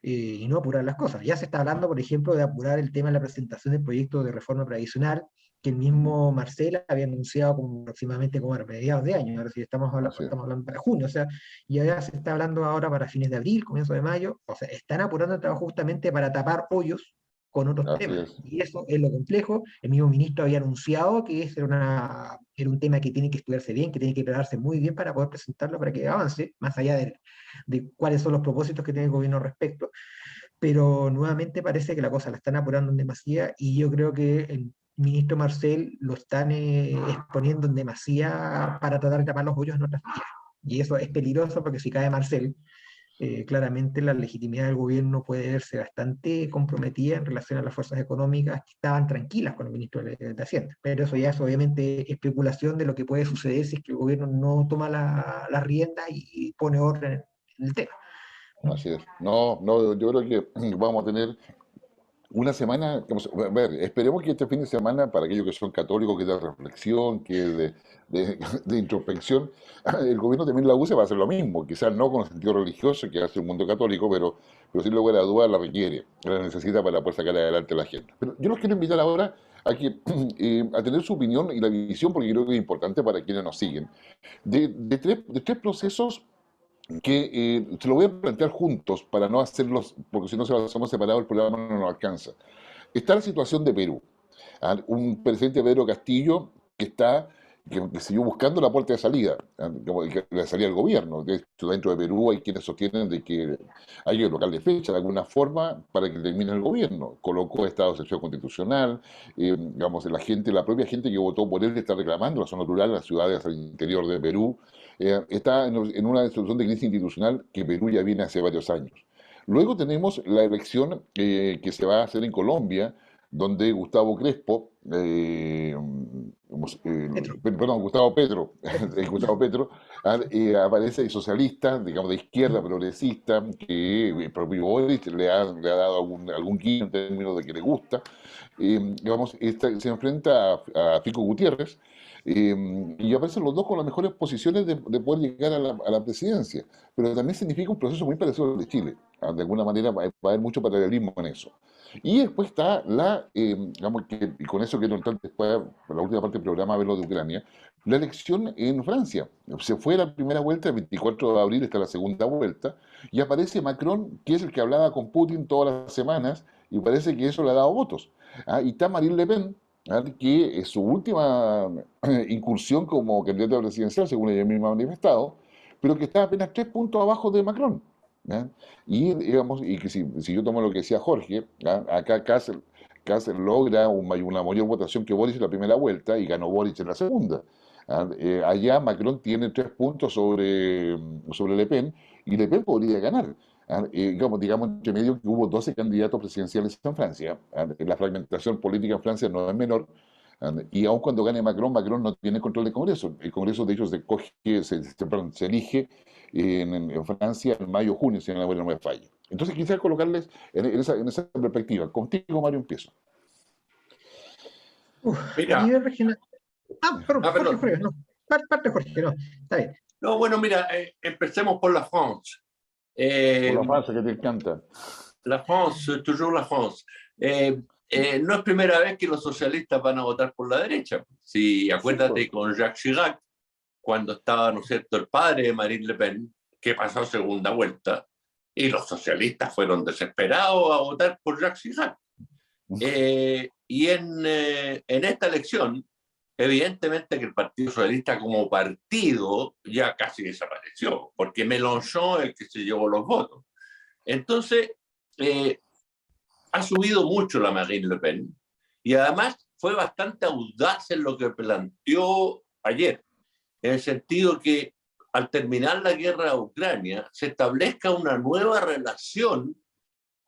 y no apurar las cosas. Ya se está hablando, por ejemplo, de apurar el tema de la presentación del proyecto de reforma previsional, que el mismo Marcela había anunciado como aproximadamente como a mediados de año, ahora sí Así es. estamos hablando para junio, o sea, y ya se está hablando ahora para fines de abril, comienzo de mayo, o sea, están apurando el trabajo justamente para tapar hoyos con otros Así temas. es. Y eso es lo complejo. El mismo ministro había anunciado que ese era un tema que tiene que estudiarse bien, que tiene que prepararse muy bien para poder presentarlo, para que avance, más allá de cuáles son los propósitos que tiene el gobierno al respecto. Pero nuevamente parece que la cosa la están apurando en demasía y yo creo que el ministro Marcel lo están exponiendo en demasía para tratar de tapar los hoyos en otras vías. Y eso es peligroso porque si cae Marcel, claramente la legitimidad del gobierno puede verse bastante comprometida en relación a las fuerzas económicas que estaban tranquilas con el ministro de Hacienda. Pero eso ya es obviamente especulación de lo que puede suceder si es que el gobierno no toma la rienda y pone orden en el tema. Así es. No, no, yo creo que vamos a tener una semana, a ver, esperemos que este fin de semana, para aquellos que son católicos, que es de reflexión, que es de introspección, el gobierno también la use para hacer lo mismo, quizás no con el sentido religioso que hace el mundo católico, pero sin lugar a dudas la requiere, la necesita para poder sacar adelante a la gente. Pero yo los quiero invitar ahora a que a tener su opinión y la visión, porque creo que es importante para quienes nos siguen, de tres procesos que se lo voy a plantear juntos para no hacerlos, porque si no se lo hacemos separado el programa no nos alcanza. Está la situación de Perú. Un presidente Pedro Castillo que está que siguió buscando la puerta de salida, la salida del gobierno. De hecho, dentro de Perú hay quienes sostienen de que hay que colocarle fecha de alguna forma para que termine el gobierno. Colocó estado de excepción constitucional, digamos, la propia gente que votó por él está reclamando la zona rural, las ciudades al interior de Perú. Está en una situación de crisis institucional que Perú ya viene hace varios años. Luego tenemos la elección que se va a hacer en Colombia, donde Gustavo Crespo, Petro, perdón, Gustavo Petro, Gustavo Petro aparece socialista, digamos de izquierda progresista, que el propio Boric le ha dado algún guiño en términos de que le gusta. Digamos, se enfrenta a Fico Gutiérrez, y aparecen los dos con las mejores posiciones de poder llegar a la presidencia. Pero también significa un proceso muy parecido al de Chile. De alguna manera va a haber mucho paralelismo en eso. Y después está digamos que, y con eso quiero entrar después, por la última parte del programa, a ver lo de Ucrania, la elección en Francia. Se fue la primera vuelta, el 24 de abril está la segunda vuelta, y aparece Macron, que es el que hablaba con Putin todas las semanas, y parece que eso le ha dado votos. Y está Marine Le Pen, que es su última incursión como candidata presidencial, según ella misma ha manifestado, pero que está apenas 3 puntos abajo de Macron. ¿Ya? Y digamos, y que si yo tomo lo que decía Jorge, ¿ya? Acá Kass logra una mayor votación que Boric en la primera vuelta y ganó Boric en la segunda. ¿Ya? Allá Macron tiene 3 puntos sobre Le Pen y Le Pen podría ganar. ¿Ya? Digamos, entre medio que hubo 12 candidatos presidenciales en Francia. ¿Ya? La fragmentación política en Francia no es menor. Y aun cuando gane Macron, Macron no tiene control del Congreso. El Congreso, de hecho, se elige en Francia en mayo-junio, si la memoria no me falla. Entonces, quisiera colocarles en esa perspectiva. Contigo, Mario, empiezo. A Mira, nivel regional. Ah, perdón, Jorge, perdón. Jorge, no. Parte Jorge, no. Está bien. No, bueno, mira, empecemos por la France. Por Eh, la frase que te encanta. la France, toujours la France. No es primera vez que los socialistas van a votar por la derecha. Si Sí, pues. acuérdate con Jacques Chirac, cuando estaba, ¿no es cierto?, el padre de Marine Le Pen, que pasó segunda vuelta, y los socialistas fueron desesperados a votar por Jacques Chirac. Y en esta elección, evidentemente que el Partido Socialista como partido ya casi desapareció, porque Mélenchon es el que se llevó los votos. Entonces, ha subido mucho la Marine Le Pen y además fue bastante audaz en lo que planteó ayer, en el sentido que al terminar la guerra a Ucrania se establezca una nueva relación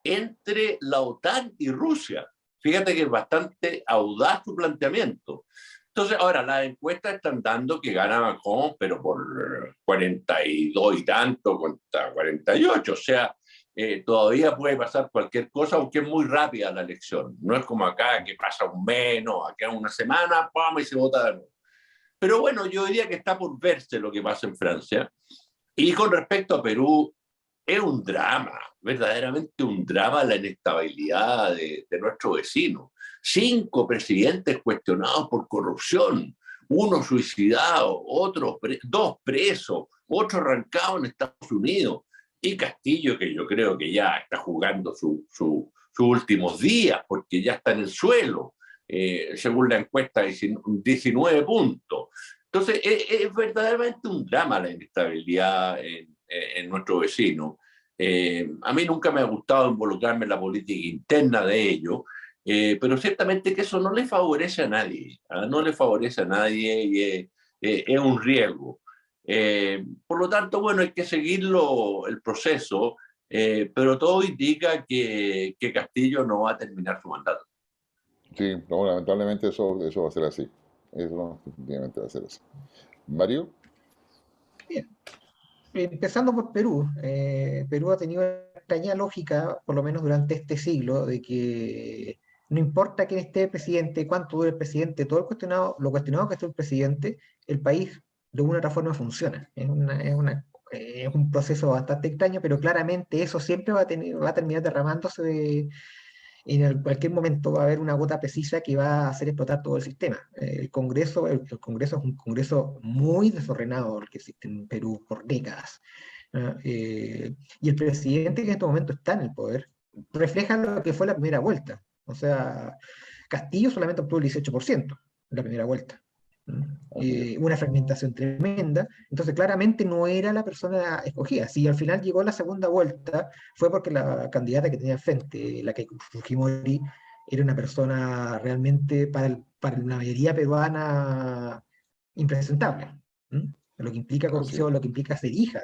entre la OTAN y Rusia. Fíjate que es bastante audaz su planteamiento. Entonces, ahora las encuestas están dando que gana Macron, pero por 42 y tanto contra 48. O sea, todavía puede pasar cualquier cosa, aunque es muy rápida la elección. No es como acá que pasa un mes, no, acá una semana, ¡pum! Y se vota de nuevo. Pero bueno, yo diría que está por verse lo que pasa en Francia. Y con respecto a Perú, es un drama, verdaderamente un drama la inestabilidad de nuestro vecino. 5 presidentes cuestionados por corrupción, uno suicidado, 2 presos, otro arrancado en Estados Unidos, y Castillo, que yo creo que ya está jugando sus últimos días, porque ya está en el suelo, según la encuesta, 19 puntos. Entonces, es verdaderamente un drama la inestabilidad en nuestro vecino. A mí nunca me ha gustado involucrarme en la política interna de ellos, pero ciertamente que eso no le favorece a nadie, ¿ah? No le favorece a nadie y es un riesgo. Por lo tanto, bueno, hay que seguirlo el proceso, pero todo indica que Castillo no va a terminar su mandato. Sí, no, lamentablemente eso va a ser así. Eso definitivamente va a ser así. Mario, Bien. Empezando por Perú. Perú ha tenido una extraña lógica, por lo menos durante este siglo, de que no importa quién esté presidente, cuánto dure el presidente, todo lo cuestionado que esté el presidente, el país de una u otra forma funciona. Es un proceso bastante extraño, pero claramente eso siempre va a terminar derramándose cualquier momento va a haber una gota precisa que va a hacer explotar todo el sistema. El Congreso es un Congreso muy desordenado, el que existe en Perú por décadas. ¿No? Y el presidente que en este momento está en el poder refleja lo que fue la primera vuelta. O sea, Castillo solamente obtuvo el 18% en la primera vuelta. así es. Una fragmentación tremenda, entonces claramente no era la persona escogida. Si al final llegó la segunda vuelta, fue porque la candidata que tenía al frente, la Keiko Fujimori, era una persona realmente para la mayoría peruana impresentable. ¿Mm? Lo que implica Así es. corrupción, lo que implica ser hija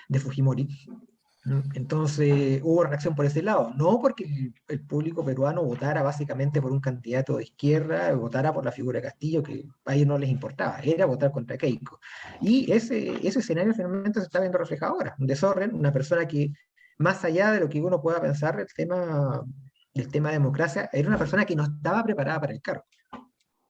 de Fujimori. Entonces hubo reacción por ese lado, no porque el público peruano votara básicamente por un candidato de izquierda, votara por la figura de Castillo, que a ellos no les importaba, era votar contra Keiko. Y ese escenario finalmente se está viendo reflejado ahora, un desorden, una persona que, más allá de lo que uno pueda pensar del tema democracia, era una persona que no estaba preparada para el cargo.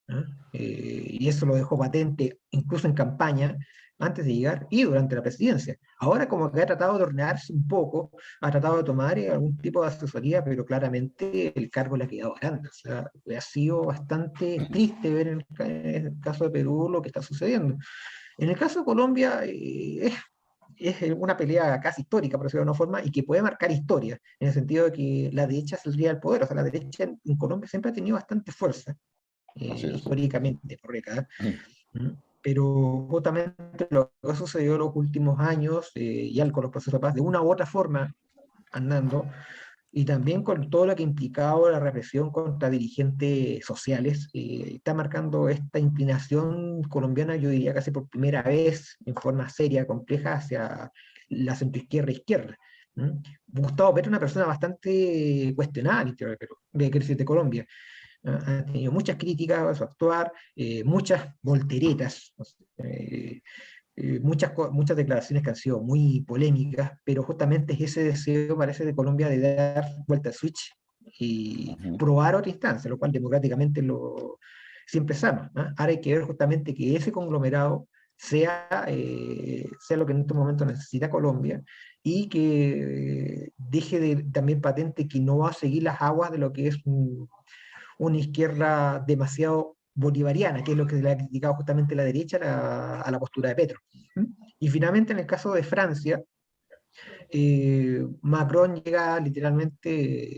¿No? Y eso lo dejó patente incluso en campaña, antes de llegar y durante la presidencia. Ahora como que ha tratado de ordenarse un poco, ha tratado de tomar algún tipo de asesoría, pero claramente el cargo le ha quedado grande. O sea, ha sido bastante triste ver en el caso de Perú lo que está sucediendo. En el caso de Colombia es una pelea casi histórica, por decirlo de una forma, y que puede marcar historia, en el sentido de que la derecha saldría del poder. O sea, la derecha en Colombia siempre ha tenido bastante fuerza Así es. históricamente, por décadas. Pero justamente lo que ha sucedido en los últimos años, ya con los procesos de paz, de una u otra forma andando, y también con todo lo que ha implicado la represión contra dirigentes sociales, está marcando esta inclinación colombiana, yo diría casi por primera vez, en forma seria, compleja, hacia la centroizquierda e izquierda. Gustavo Petro es una persona bastante cuestionada al interior de Colombia. Ha tenido muchas críticas a su actuar, muchas volteretas, muchas declaraciones que han sido muy polémicas, pero justamente es ese deseo, parece, de Colombia de dar vuelta al switch y Ujú. probar otra instancia, lo cual democráticamente siempre es sano. ¿No? Ahora hay que ver justamente que ese conglomerado sea lo que en este momento necesita Colombia y que deje también patente que no va a seguir las aguas de lo que es una izquierda demasiado bolivariana, que es lo que le ha criticado justamente la derecha a la postura de Petro. Y finalmente, en el caso de Francia, Macron llega literalmente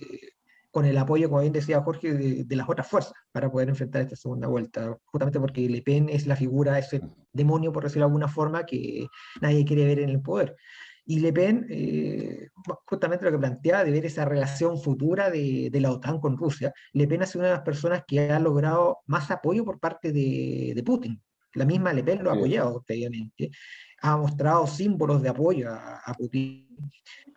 con el apoyo, como bien decía Jorge, de las otras fuerzas para poder enfrentar esta segunda vuelta, justamente porque Le Pen es la figura, ese demonio, por decirlo de alguna forma, que nadie quiere ver en el poder. Y Le Pen, justamente lo que planteaba de ver esa relación futura de la OTAN con Rusia, Le Pen ha sido una de las personas que ha logrado más apoyo por parte de Putin. La misma Le Pen lo ha Así es. apoyado previamente, ha mostrado símbolos de apoyo a Putin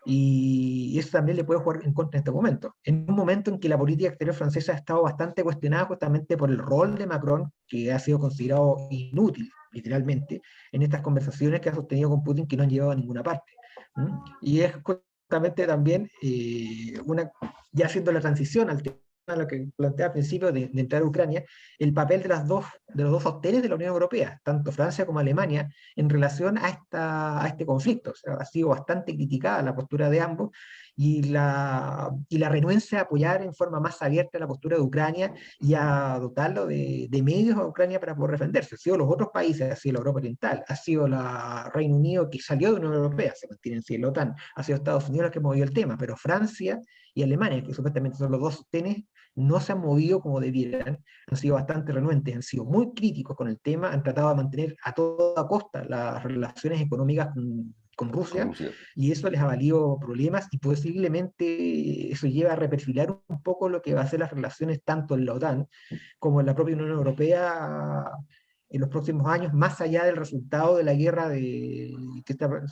y eso también le puede jugar en contra en este momento. En un momento en que la política exterior francesa ha estado bastante cuestionada justamente por el rol de Macron, que ha sido considerado inútil, literalmente, en estas conversaciones que ha sostenido con Putin que no han llevado a ninguna parte. Y es justamente también ya haciendo la transición al a lo que planteé al principio de entrar a Ucrania, el papel de los dos sostenes de la Unión Europea, tanto Francia como Alemania, en relación a este conflicto. O sea, ha sido bastante criticada la postura de ambos y la renuencia a apoyar en forma más abierta la postura de Ucrania y a dotarlo de medios a Ucrania para poder defenderse. Ha sido los otros países, ha sido la Europa Oriental, ha sido la Reino Unido que salió de la Unión Europea, se mantiene en sí la OTAN, ha sido Estados Unidos los que movió el tema, pero Francia y Alemania, que supuestamente son los dos sostenes, no se han movido como debieran, han sido bastante renuentes, han sido muy críticos con el tema, han tratado de mantener a toda costa las relaciones económicas con con Rusia, Rusia. y eso les ha valido problemas y posiblemente eso lleva a reperfilar un poco lo que va a ser las relaciones tanto en la OTAN como en la propia Unión Europea en los próximos años, más allá del resultado de la guerra se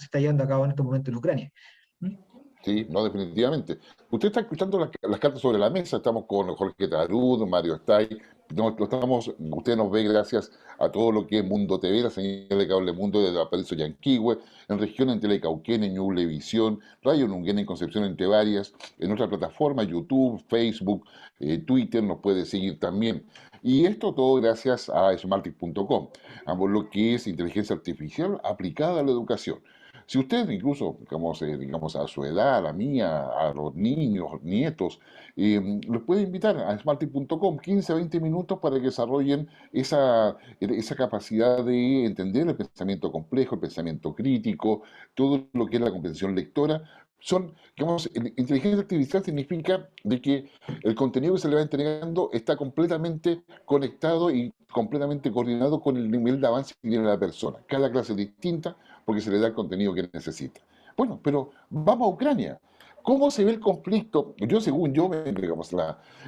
está llevando a cabo en este momento en Ucrania. ¿Mm? Sí, no, definitivamente. Usted está escuchando las cartas sobre la mesa. Estamos con Jorge Tarud, Mario Stay. Usted nos ve gracias a todo lo que es Mundo TV, la señal de cable Mundo de Valparaíso Yanquihue, en región en Telecauquén, en Ñublevisión, Radio Nunguén en Concepción, entre varias, en otra plataforma, YouTube, Facebook, Twitter, nos puede seguir también. Y esto todo gracias a smartic.com, ambos lo que es inteligencia artificial aplicada a la educación. Si usted incluso, digamos, a su edad, a la mía, a los niños, nietos, los puede invitar a smarty.com 15 a 20 minutos para que desarrollen esa capacidad de entender el pensamiento complejo, el pensamiento crítico, todo lo que es la comprensión lectora. Inteligencia artificial significa de que el contenido que se le va entregando está completamente conectado y completamente coordinado con el nivel de avance que tiene la persona. Cada clase es distinta porque se le da el contenido que necesita. Bueno, pero vamos a Ucrania. ¿Cómo se ve el conflicto? Según yo, digamos,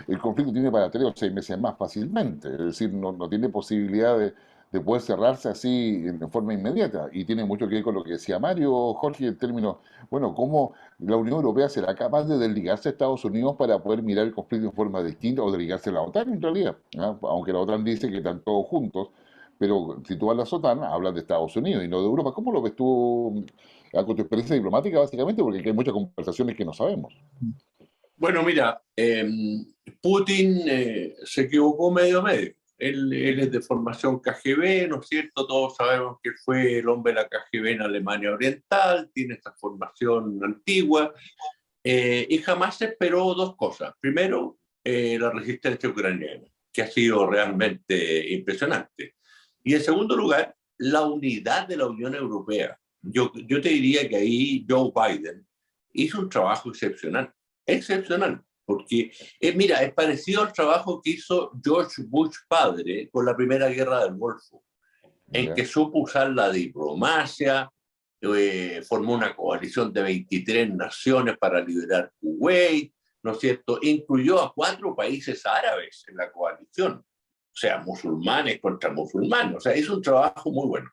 el conflicto tiene para 3 o 6 meses más fácilmente. Es decir, no tiene posibilidad de poder cerrarse así en forma inmediata. Y tiene mucho que ver con lo que decía Mario, Jorge, en términos, bueno, cómo la Unión Europea será capaz de desligarse a Estados Unidos para poder mirar el conflicto en forma distinta o desligarse a la OTAN en realidad. ¿Ah? Aunque la OTAN dice que están todos juntos, pero si tú hablas OTAN, hablas de Estados Unidos y no de Europa. ¿Cómo lo ves tú con tu experiencia diplomática, básicamente? Porque aquí hay muchas conversaciones que no sabemos. Bueno, mira, Putin se equivocó medio a medio. Él es de formación KGB, ¿no es cierto? Todos sabemos que fue el hombre de la KGB en Alemania Oriental, tiene esta formación antigua, y jamás esperó dos cosas. Primero, la resistencia ucraniana, que ha sido realmente impresionante. Y en segundo lugar, la unidad de la Unión Europea. Yo te diría que ahí Joe Biden hizo un trabajo excepcional, excepcional, porque mira, es parecido al trabajo que hizo George Bush padre con la Primera Guerra del Golfo, en que supo usar la diplomacia, formó una coalición de 23 naciones para liberar Kuwait, ¿no es cierto? Incluyó a 4 países árabes en la coalición, o sea, musulmanes contra musulmanes, o sea, hizo un trabajo muy bueno.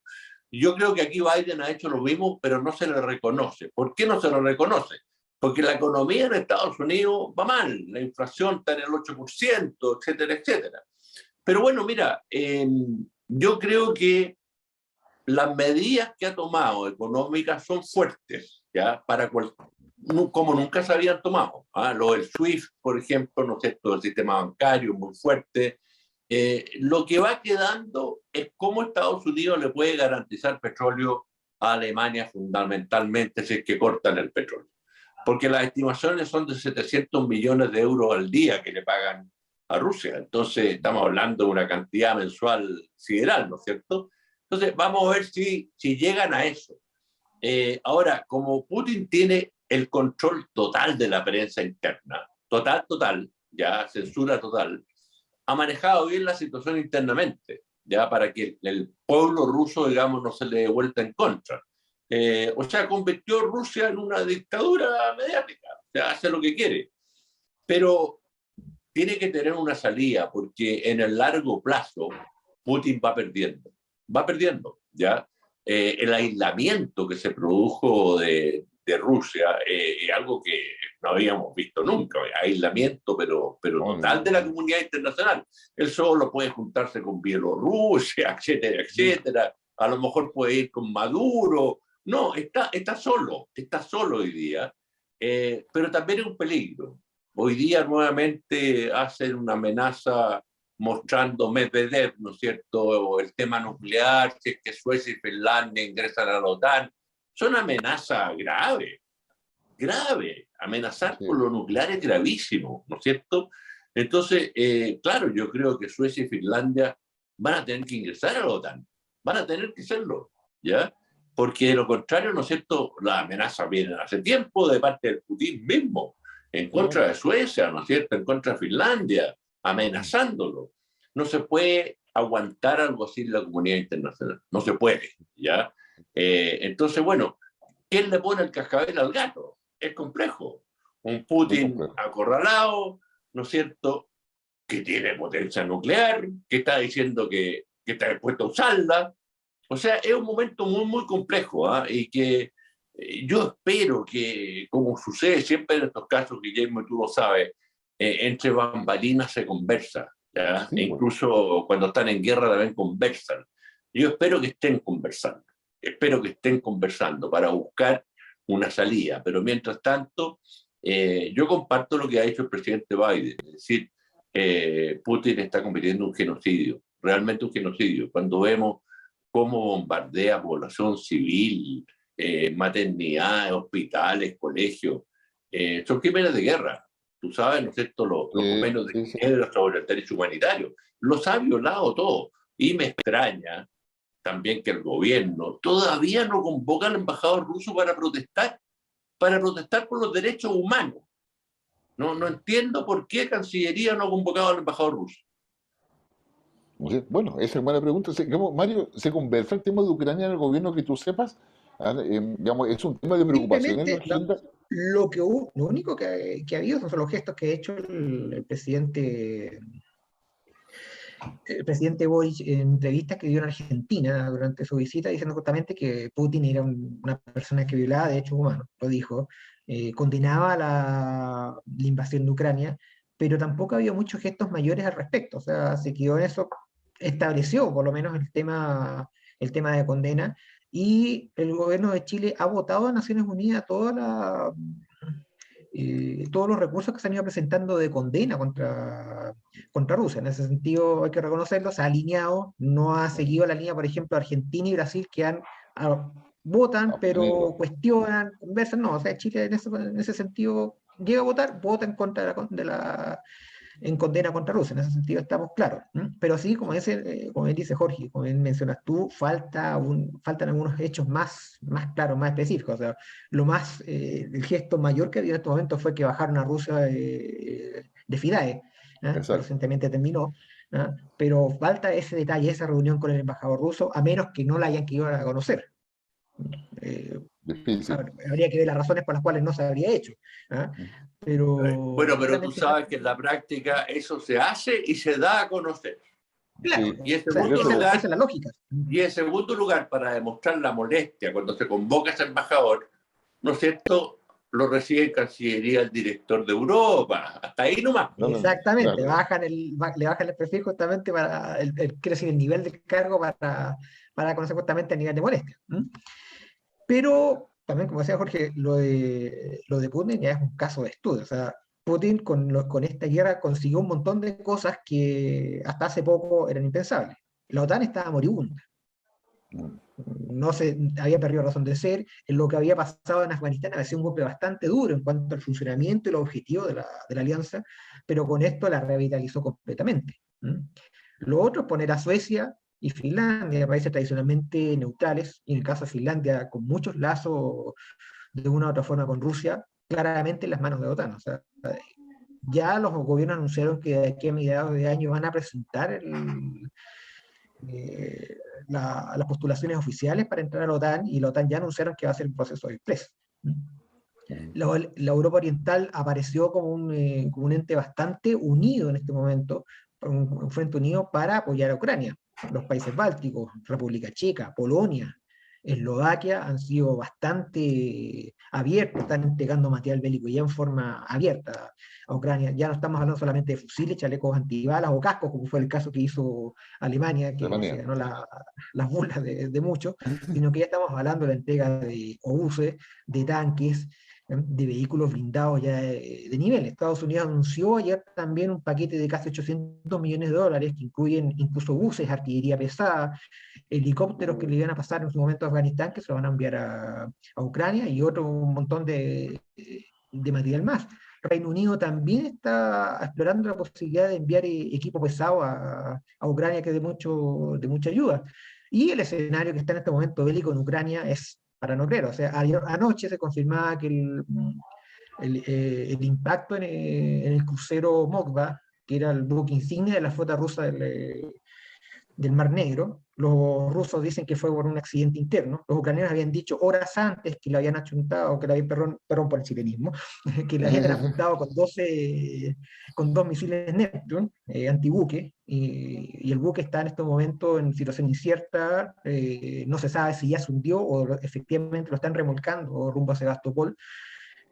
Yo creo que aquí Biden ha hecho lo mismo, pero no se le reconoce. ¿Por qué no se lo reconoce? Porque la economía en Estados Unidos va mal, la inflación está en el 8%, etcétera, etcétera. Pero bueno, mira, yo creo que las medidas que ha tomado económicas son fuertes, ¿ya? Como nunca se habían tomado. ¿Ah? Lo del SWIFT, por ejemplo, ¿no es cierto? El sistema bancario muy fuerte. Lo que va quedando es cómo Estados Unidos le puede garantizar petróleo a Alemania fundamentalmente si es que cortan el petróleo. Porque las estimaciones son de 700 millones de euros al día que le pagan a Rusia. Entonces estamos hablando de una cantidad mensual sideral, ¿no es cierto? Entonces vamos a ver si llegan a eso. Ahora, como Putin tiene el control total de la prensa interna, total, ya censura total, ha manejado bien la situación internamente, ya para que el pueblo ruso, digamos, no se le dé vuelta en contra. O sea, convirtió Rusia en una dictadura mediática, o sea, hace lo que quiere. Pero tiene que tener una salida, porque en el largo plazo Putin va perdiendo, ¿ya? El aislamiento que se produjo de Rusia es algo que no habíamos visto nunca, aislamiento pero total de la comunidad internacional. Él solo puede juntarse con Bielorrusia, etcétera, etcétera, a lo mejor puede ir con Maduro, no, está solo hoy día, pero también es un peligro, Hoy día nuevamente hacen una amenaza mostrando Medvedev, ¿no es cierto? El tema nuclear, si es que Suecia y Finlandia ingresan a la OTAN. Son amenazas graves, graves. Amenazar Sí. por lo nuclear es gravísimo, ¿no es cierto? Entonces, claro, yo creo que Suecia y Finlandia van a tener que ingresar a la OTAN, van a tener que hacerlo, ¿ya? Porque de lo contrario, ¿no es cierto?, las amenazas vienen hace tiempo de parte del Putin mismo, en contra de Suecia, ¿no es cierto?, en contra de Finlandia, amenazándolo. No se puede aguantar algo así en la comunidad internacional, no se puede, ¿ya? Entonces, bueno, ¿quién le pone el cascabel al gato? Es complejo. Un Muy Putin complejo. acorralado, ¿no es cierto?, que tiene potencia nuclear, que está diciendo que está dispuesto a usarla. O sea, es un momento muy, muy complejo, ¿eh? Y que yo espero que, como sucede siempre en estos casos, Guillermo, tú lo sabes, entre bambalinas se conversa, ¿ya? Sí, E bueno. incluso cuando están en guerra también conversan. Yo espero que estén conversando, espero que estén conversando para buscar una salida, pero mientras tanto, yo comparto lo que ha dicho el presidente Biden, es decir, Putin está cometiendo un genocidio, realmente un genocidio. Cuando vemos cómo bombardea población civil, maternidades, hospitales, colegios, son crímenes de guerra. Tú sabes, ¿no es cierto?, los convenios de Sí, sí. Ginebra sobre el derecho humanitario. Los ha violado todo. Y me extraña también que el gobierno todavía no convoca al embajador ruso para protestar por los derechos humanos. No entiendo por qué Cancillería no ha convocado al embajador ruso. Bueno, esa es buena pregunta. Mario, ¿se conversa el tema de Ucrania en el gobierno que tú sepas? Digamos, ¿es un tema de preocupación en la Simplemente agenda? lo único que ha habido son los gestos que ha hecho el presidente Boric en entrevistas que dio en Argentina durante su visita, diciendo justamente que Putin era una persona que violaba derechos humanos, lo dijo, condenaba la invasión de Ucrania, pero tampoco había muchos gestos mayores al respecto, o sea, se quedó en eso, estableció por lo menos el tema de condena, y el gobierno de Chile ha votado a Naciones Unidas todos los recursos que se han ido presentando de condena contra Rusia. En ese sentido, hay que reconocerlo, se ha alineado, no ha seguido la línea, por ejemplo, Argentina y Brasil, que votan, pero Abstenido. cuestionan, conversan. No, o sea, Chile en ese sentido llega a votar, vota en contra en condena contra Rusia. En ese sentido estamos claros. Pero sí, como bien dice Jorge, como bien mencionas tú, faltan algunos hechos más claros, más específicos. O sea, el gesto mayor que había en estos momentos fue que bajaron a Rusia de FIDAE, que Exacto. recientemente terminó. Pero falta ese detalle, esa reunión con el embajador ruso, a menos que no la hayan querido a conocer. Eh, Difícil. Habría que ver las razones por las cuales no se habría hecho. ¿ah? Pero Bueno, pero tú claramente sabes que en la práctica eso se hace y se da a conocer. claro, Sí. Y en o sea, segundo esa lugar, es la lógica. para demostrar la molestia, cuando se convoca a ese embajador, ¿no es cierto?, lo recibe en Cancillería el director de Europa. Hasta ahí nomás. No, no, Exactamente, claro. le bajan el perfil justamente para quiero decir, el nivel del cargo para conocer justamente el nivel de molestia. Pero también, como decía Jorge, lo de Putin ya es un caso de estudio. O sea, Putin con esta guerra consiguió un montón de cosas que hasta hace poco eran impensables. La OTAN estaba moribunda. No se había perdido razón de ser. En lo que había pasado en Afganistán había sido un golpe bastante duro en cuanto al funcionamiento y los objetivos de la alianza, pero con esto la revitalizó completamente. Lo otro es poner a Suecia y Finlandia, países tradicionalmente neutrales, y en el caso de Finlandia, con muchos lazos de una u otra forma con Rusia, claramente en las manos de la OTAN. O sea, ya los gobiernos anunciaron que de aquí a mediados de año van a presentar eh, las postulaciones oficiales para entrar a la OTAN, y la OTAN ya anunciaron que va a ser un proceso de express. La Europa Oriental apareció como un ente bastante unido en este momento, un frente unido para apoyar a Ucrania. Los países bálticos, República Checa, Polonia, Eslovaquia han sido bastante abiertos, están entregando material bélico ya en forma abierta a Ucrania. Ya no estamos hablando solamente de fusiles, chalecos antibalas o cascos, como fue el caso que hizo Alemania, que se Alemania. ganó las burlas de muchos, sino que ya estamos hablando de la entrega de obuses, de tanques, de vehículos blindados ya de nivel. Estados Unidos anunció ayer también un paquete de casi 800 millones de dólares, que incluyen incluso buses, artillería pesada, helicópteros que le iban a pasar en su momento a Afganistán, que se lo van a enviar a Ucrania, y otro un montón de material más. Reino Unido también está explorando la posibilidad de enviar equipo pesado a Ucrania, que es de mucha ayuda. Y el escenario que está en este momento bélico en Ucrania es para no creer. O sea, anoche se confirmaba que el impacto en el crucero Moskva, que era el buque insignia de la flota rusa del Mar Negro. Los rusos dicen que fue por un accidente interno. Los ucranianos habían dicho horas antes que le habían achuntado, que le habían, perdón por el chilenismo, que le habían apuntado con dos misiles Neptune, antibuque, y el buque está en este momento en situación incierta. No se sabe si ya se hundió o efectivamente lo están remolcando rumbo a Sebastopol.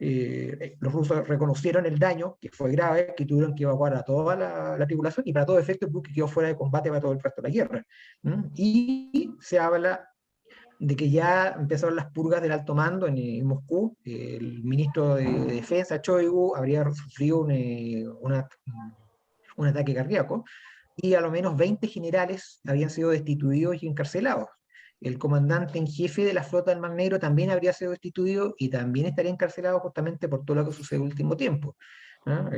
Los rusos reconocieron el daño, que fue grave, que tuvieron que evacuar a toda la tripulación, y para todo efecto el buque quedó fuera de combate para todo el resto de la guerra. Y se habla de que ya empezaron las purgas del alto mando en Moscú. El ministro de Defensa, Shoigu, habría sufrido un ataque cardíaco, y a lo menos 20 generales habían sido destituidos y encarcelados. El comandante en jefe de la flota del Mar Negro también habría sido destituido y también estaría encarcelado justamente por todo lo que sucedió en el último tiempo. ¿No?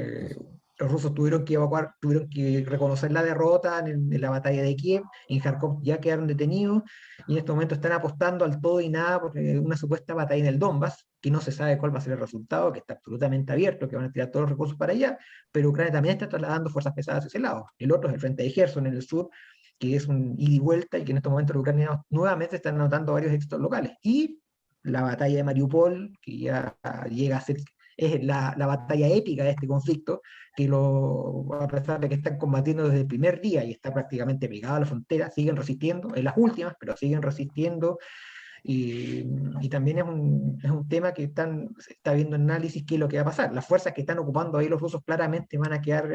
Los rusos tuvieron que evacuar, tuvieron que reconocer la derrota en la batalla de Kiev. En Kharkov ya quedaron detenidos, y en este momento están apostando al todo y nada por una supuesta batalla en el Donbass, que no se sabe cuál va a ser el resultado, que está absolutamente abierto, que van a tirar todos los recursos para allá, pero Ucrania también está trasladando fuerzas pesadas hacia ese lado. El otro es el frente de Gerson en el sur, que es un ida y vuelta, y que en estos momentos los ucranianos nuevamente están anotando varios éxitos locales. Y la batalla de Mariupol, que ya llega a ser, es la batalla épica de este conflicto, que a pesar de que están combatiendo desde el primer día y está prácticamente pegado a la frontera, siguen resistiendo, en las últimas, pero siguen resistiendo. Y también es un tema que se está viendo análisis qué es lo que va a pasar. Las fuerzas que están ocupando ahí los rusos claramente van a quedar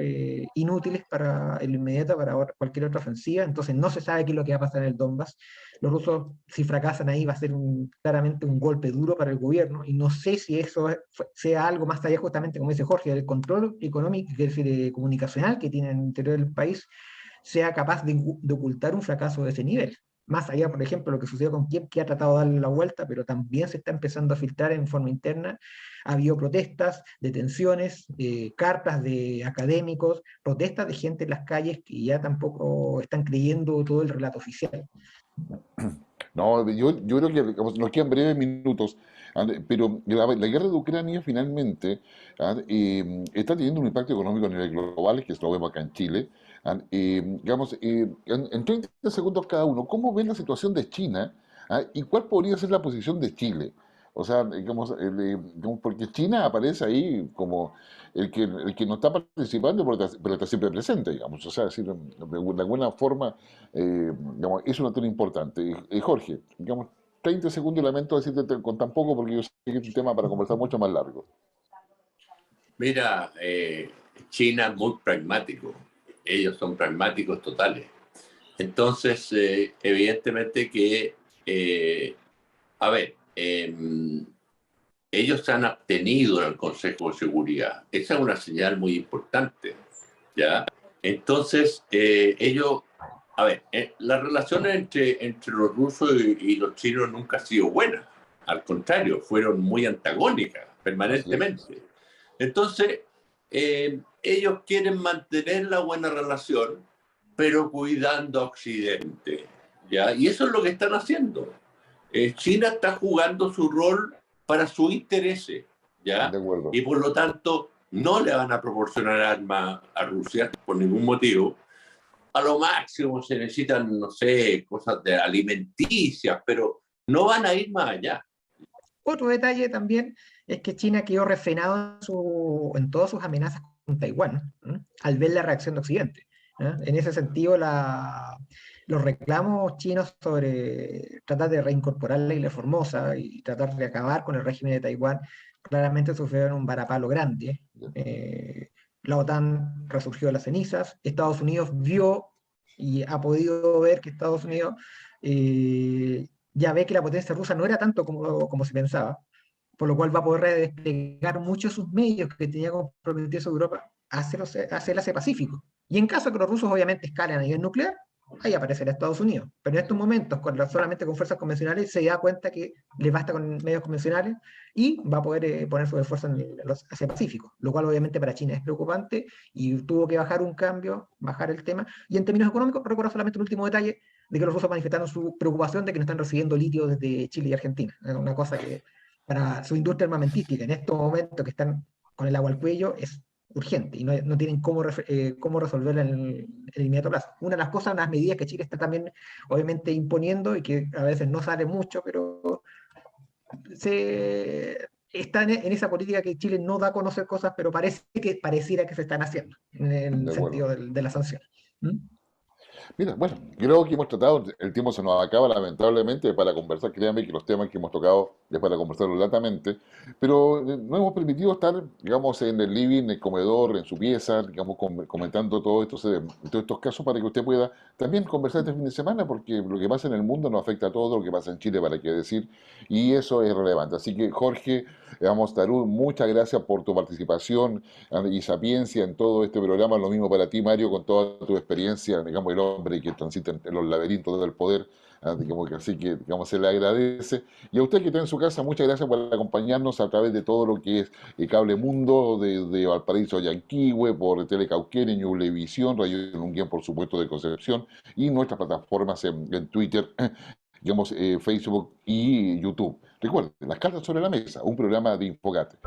inútiles para el inmediato, para cualquier otra ofensiva. Entonces no se sabe qué es lo que va a pasar en el Donbass. Los rusos, si fracasan ahí, va a ser claramente un golpe duro para el gobierno, y no sé si eso sea algo más allá, justamente como dice Jorge, del control económico, es decir, comunicacional que tiene en el interior del país, sea capaz de ocultar un fracaso de ese nivel. Más allá, por ejemplo, lo que sucedió con Kiev, que ha tratado de darle la vuelta, pero también se está empezando a filtrar en forma interna. Ha habido protestas, detenciones, cartas de académicos, protestas de gente en las calles que ya tampoco están creyendo todo el relato oficial. No, yo creo que digamos, nos quedan breves minutos, pero la guerra de Ucrania finalmente está teniendo un impacto económico a nivel global, que esto lo vemos acá en Chile. Digamos, en 30 segundos cada uno, ¿cómo ven la situación de China? ¿Y cuál podría ser la posición de Chile? O sea, digamos, digamos, porque China aparece ahí como el que no está participando, pero está siempre presente, digamos. O sea, decir, de alguna forma, digamos, es un actor importante. Jorge, digamos, 30 segundos y lamento decirte con tan poco porque yo sé que es un tema para conversar mucho más largo. Mira, China es muy pragmático. Ellos son pragmáticos totales. Entonces, evidentemente que, a ver, ellos se han abstenido en el Consejo de Seguridad. Esa es una señal muy importante, ¿ya? Entonces, ellos, a ver, las relaciones entre los rusos y los chinos nunca han sido buenas. Al contrario, fueron muy antagónicas, permanentemente. Entonces, ellos quieren mantener la buena relación, pero cuidando a Occidente, ¿ya? Y eso es lo que están haciendo. China está jugando su rol para sus intereses, ¿ya? De acuerdo. Y por lo tanto no le van a proporcionar armas a Rusia por ningún motivo. A lo máximo se necesitan, no sé, cosas de alimenticias, pero no van a ir más allá. Otro detalle también es que China quedó refrenado en todas sus amenazas con Taiwán, al ver la reacción de Occidente. En ese sentido, los reclamos chinos sobre tratar de reincorporar la isla Formosa y tratar de acabar con el régimen de Taiwán claramente sufrieron un varapalo grande. La OTAN resurgió de las cenizas. Estados Unidos vio y ha podido ver que Estados Unidos ya ve que la potencia rusa no era tanto como se pensaba. por lo cual va a poder desplegar muchos de sus medios que tenía comprometido Europa hacia el Asia-Pacífico. Y en caso de que los rusos obviamente escalen a nivel nuclear, ahí aparecerá Estados Unidos. Pero en estos momentos, solamente con fuerzas convencionales, se da cuenta que le basta con medios convencionales y va a poder poner su esfuerzo en los Asia-Pacífico, lo cual obviamente para China es preocupante y tuvo que bajar un cambio, bajar el tema. Y en términos económicos, recuerdo solamente un último detalle, de que los rusos manifestaron su preocupación de que no están recibiendo litio desde Chile y Argentina. Es una cosa que para su industria armamentística en estos momentos que están con el agua al cuello es urgente y no tienen cómo resolverla en el inmediato plazo. Una de las cosas, unas medidas que Chile está también obviamente imponiendo y que a veces no sale mucho, pero está en esa política que Chile no da a conocer cosas, pero pareciera que se están haciendo en De el acuerdo. sentido de la sanción. ¿Mm? Mira, bueno, creo que hemos tratado, el tiempo se nos acaba lamentablemente para conversar, créanme que los temas que hemos tocado es para conversarlos latamente, pero no hemos permitido estar, digamos, en el living, en el comedor, en su pieza, digamos, comentando todos estos casos para que usted pueda también conversar este fin de semana, porque lo que pasa en el mundo nos afecta a todo, lo que pasa en Chile, para qué decir, y eso es relevante. Así que, Jorge, digamos, Tarún, muchas gracias por tu participación y sapiencia en todo este programa. Lo mismo para ti, Mario, con toda tu experiencia, digamos, el hombre que transita en los laberintos del poder. Digamos que así que digamos, se le agradece. Y a usted que está en su casa, muchas gracias por acompañarnos a través de todo lo que es Cable Mundo, de Valparaíso a Yanquihue, por Telecauquenes, Ñublevisión, Radio Unguien, por supuesto, de Concepción, y nuestras plataformas en Twitter, digamos, Facebook y YouTube. Recuerden, Las Cartas sobre la Mesa, un programa de Infogate.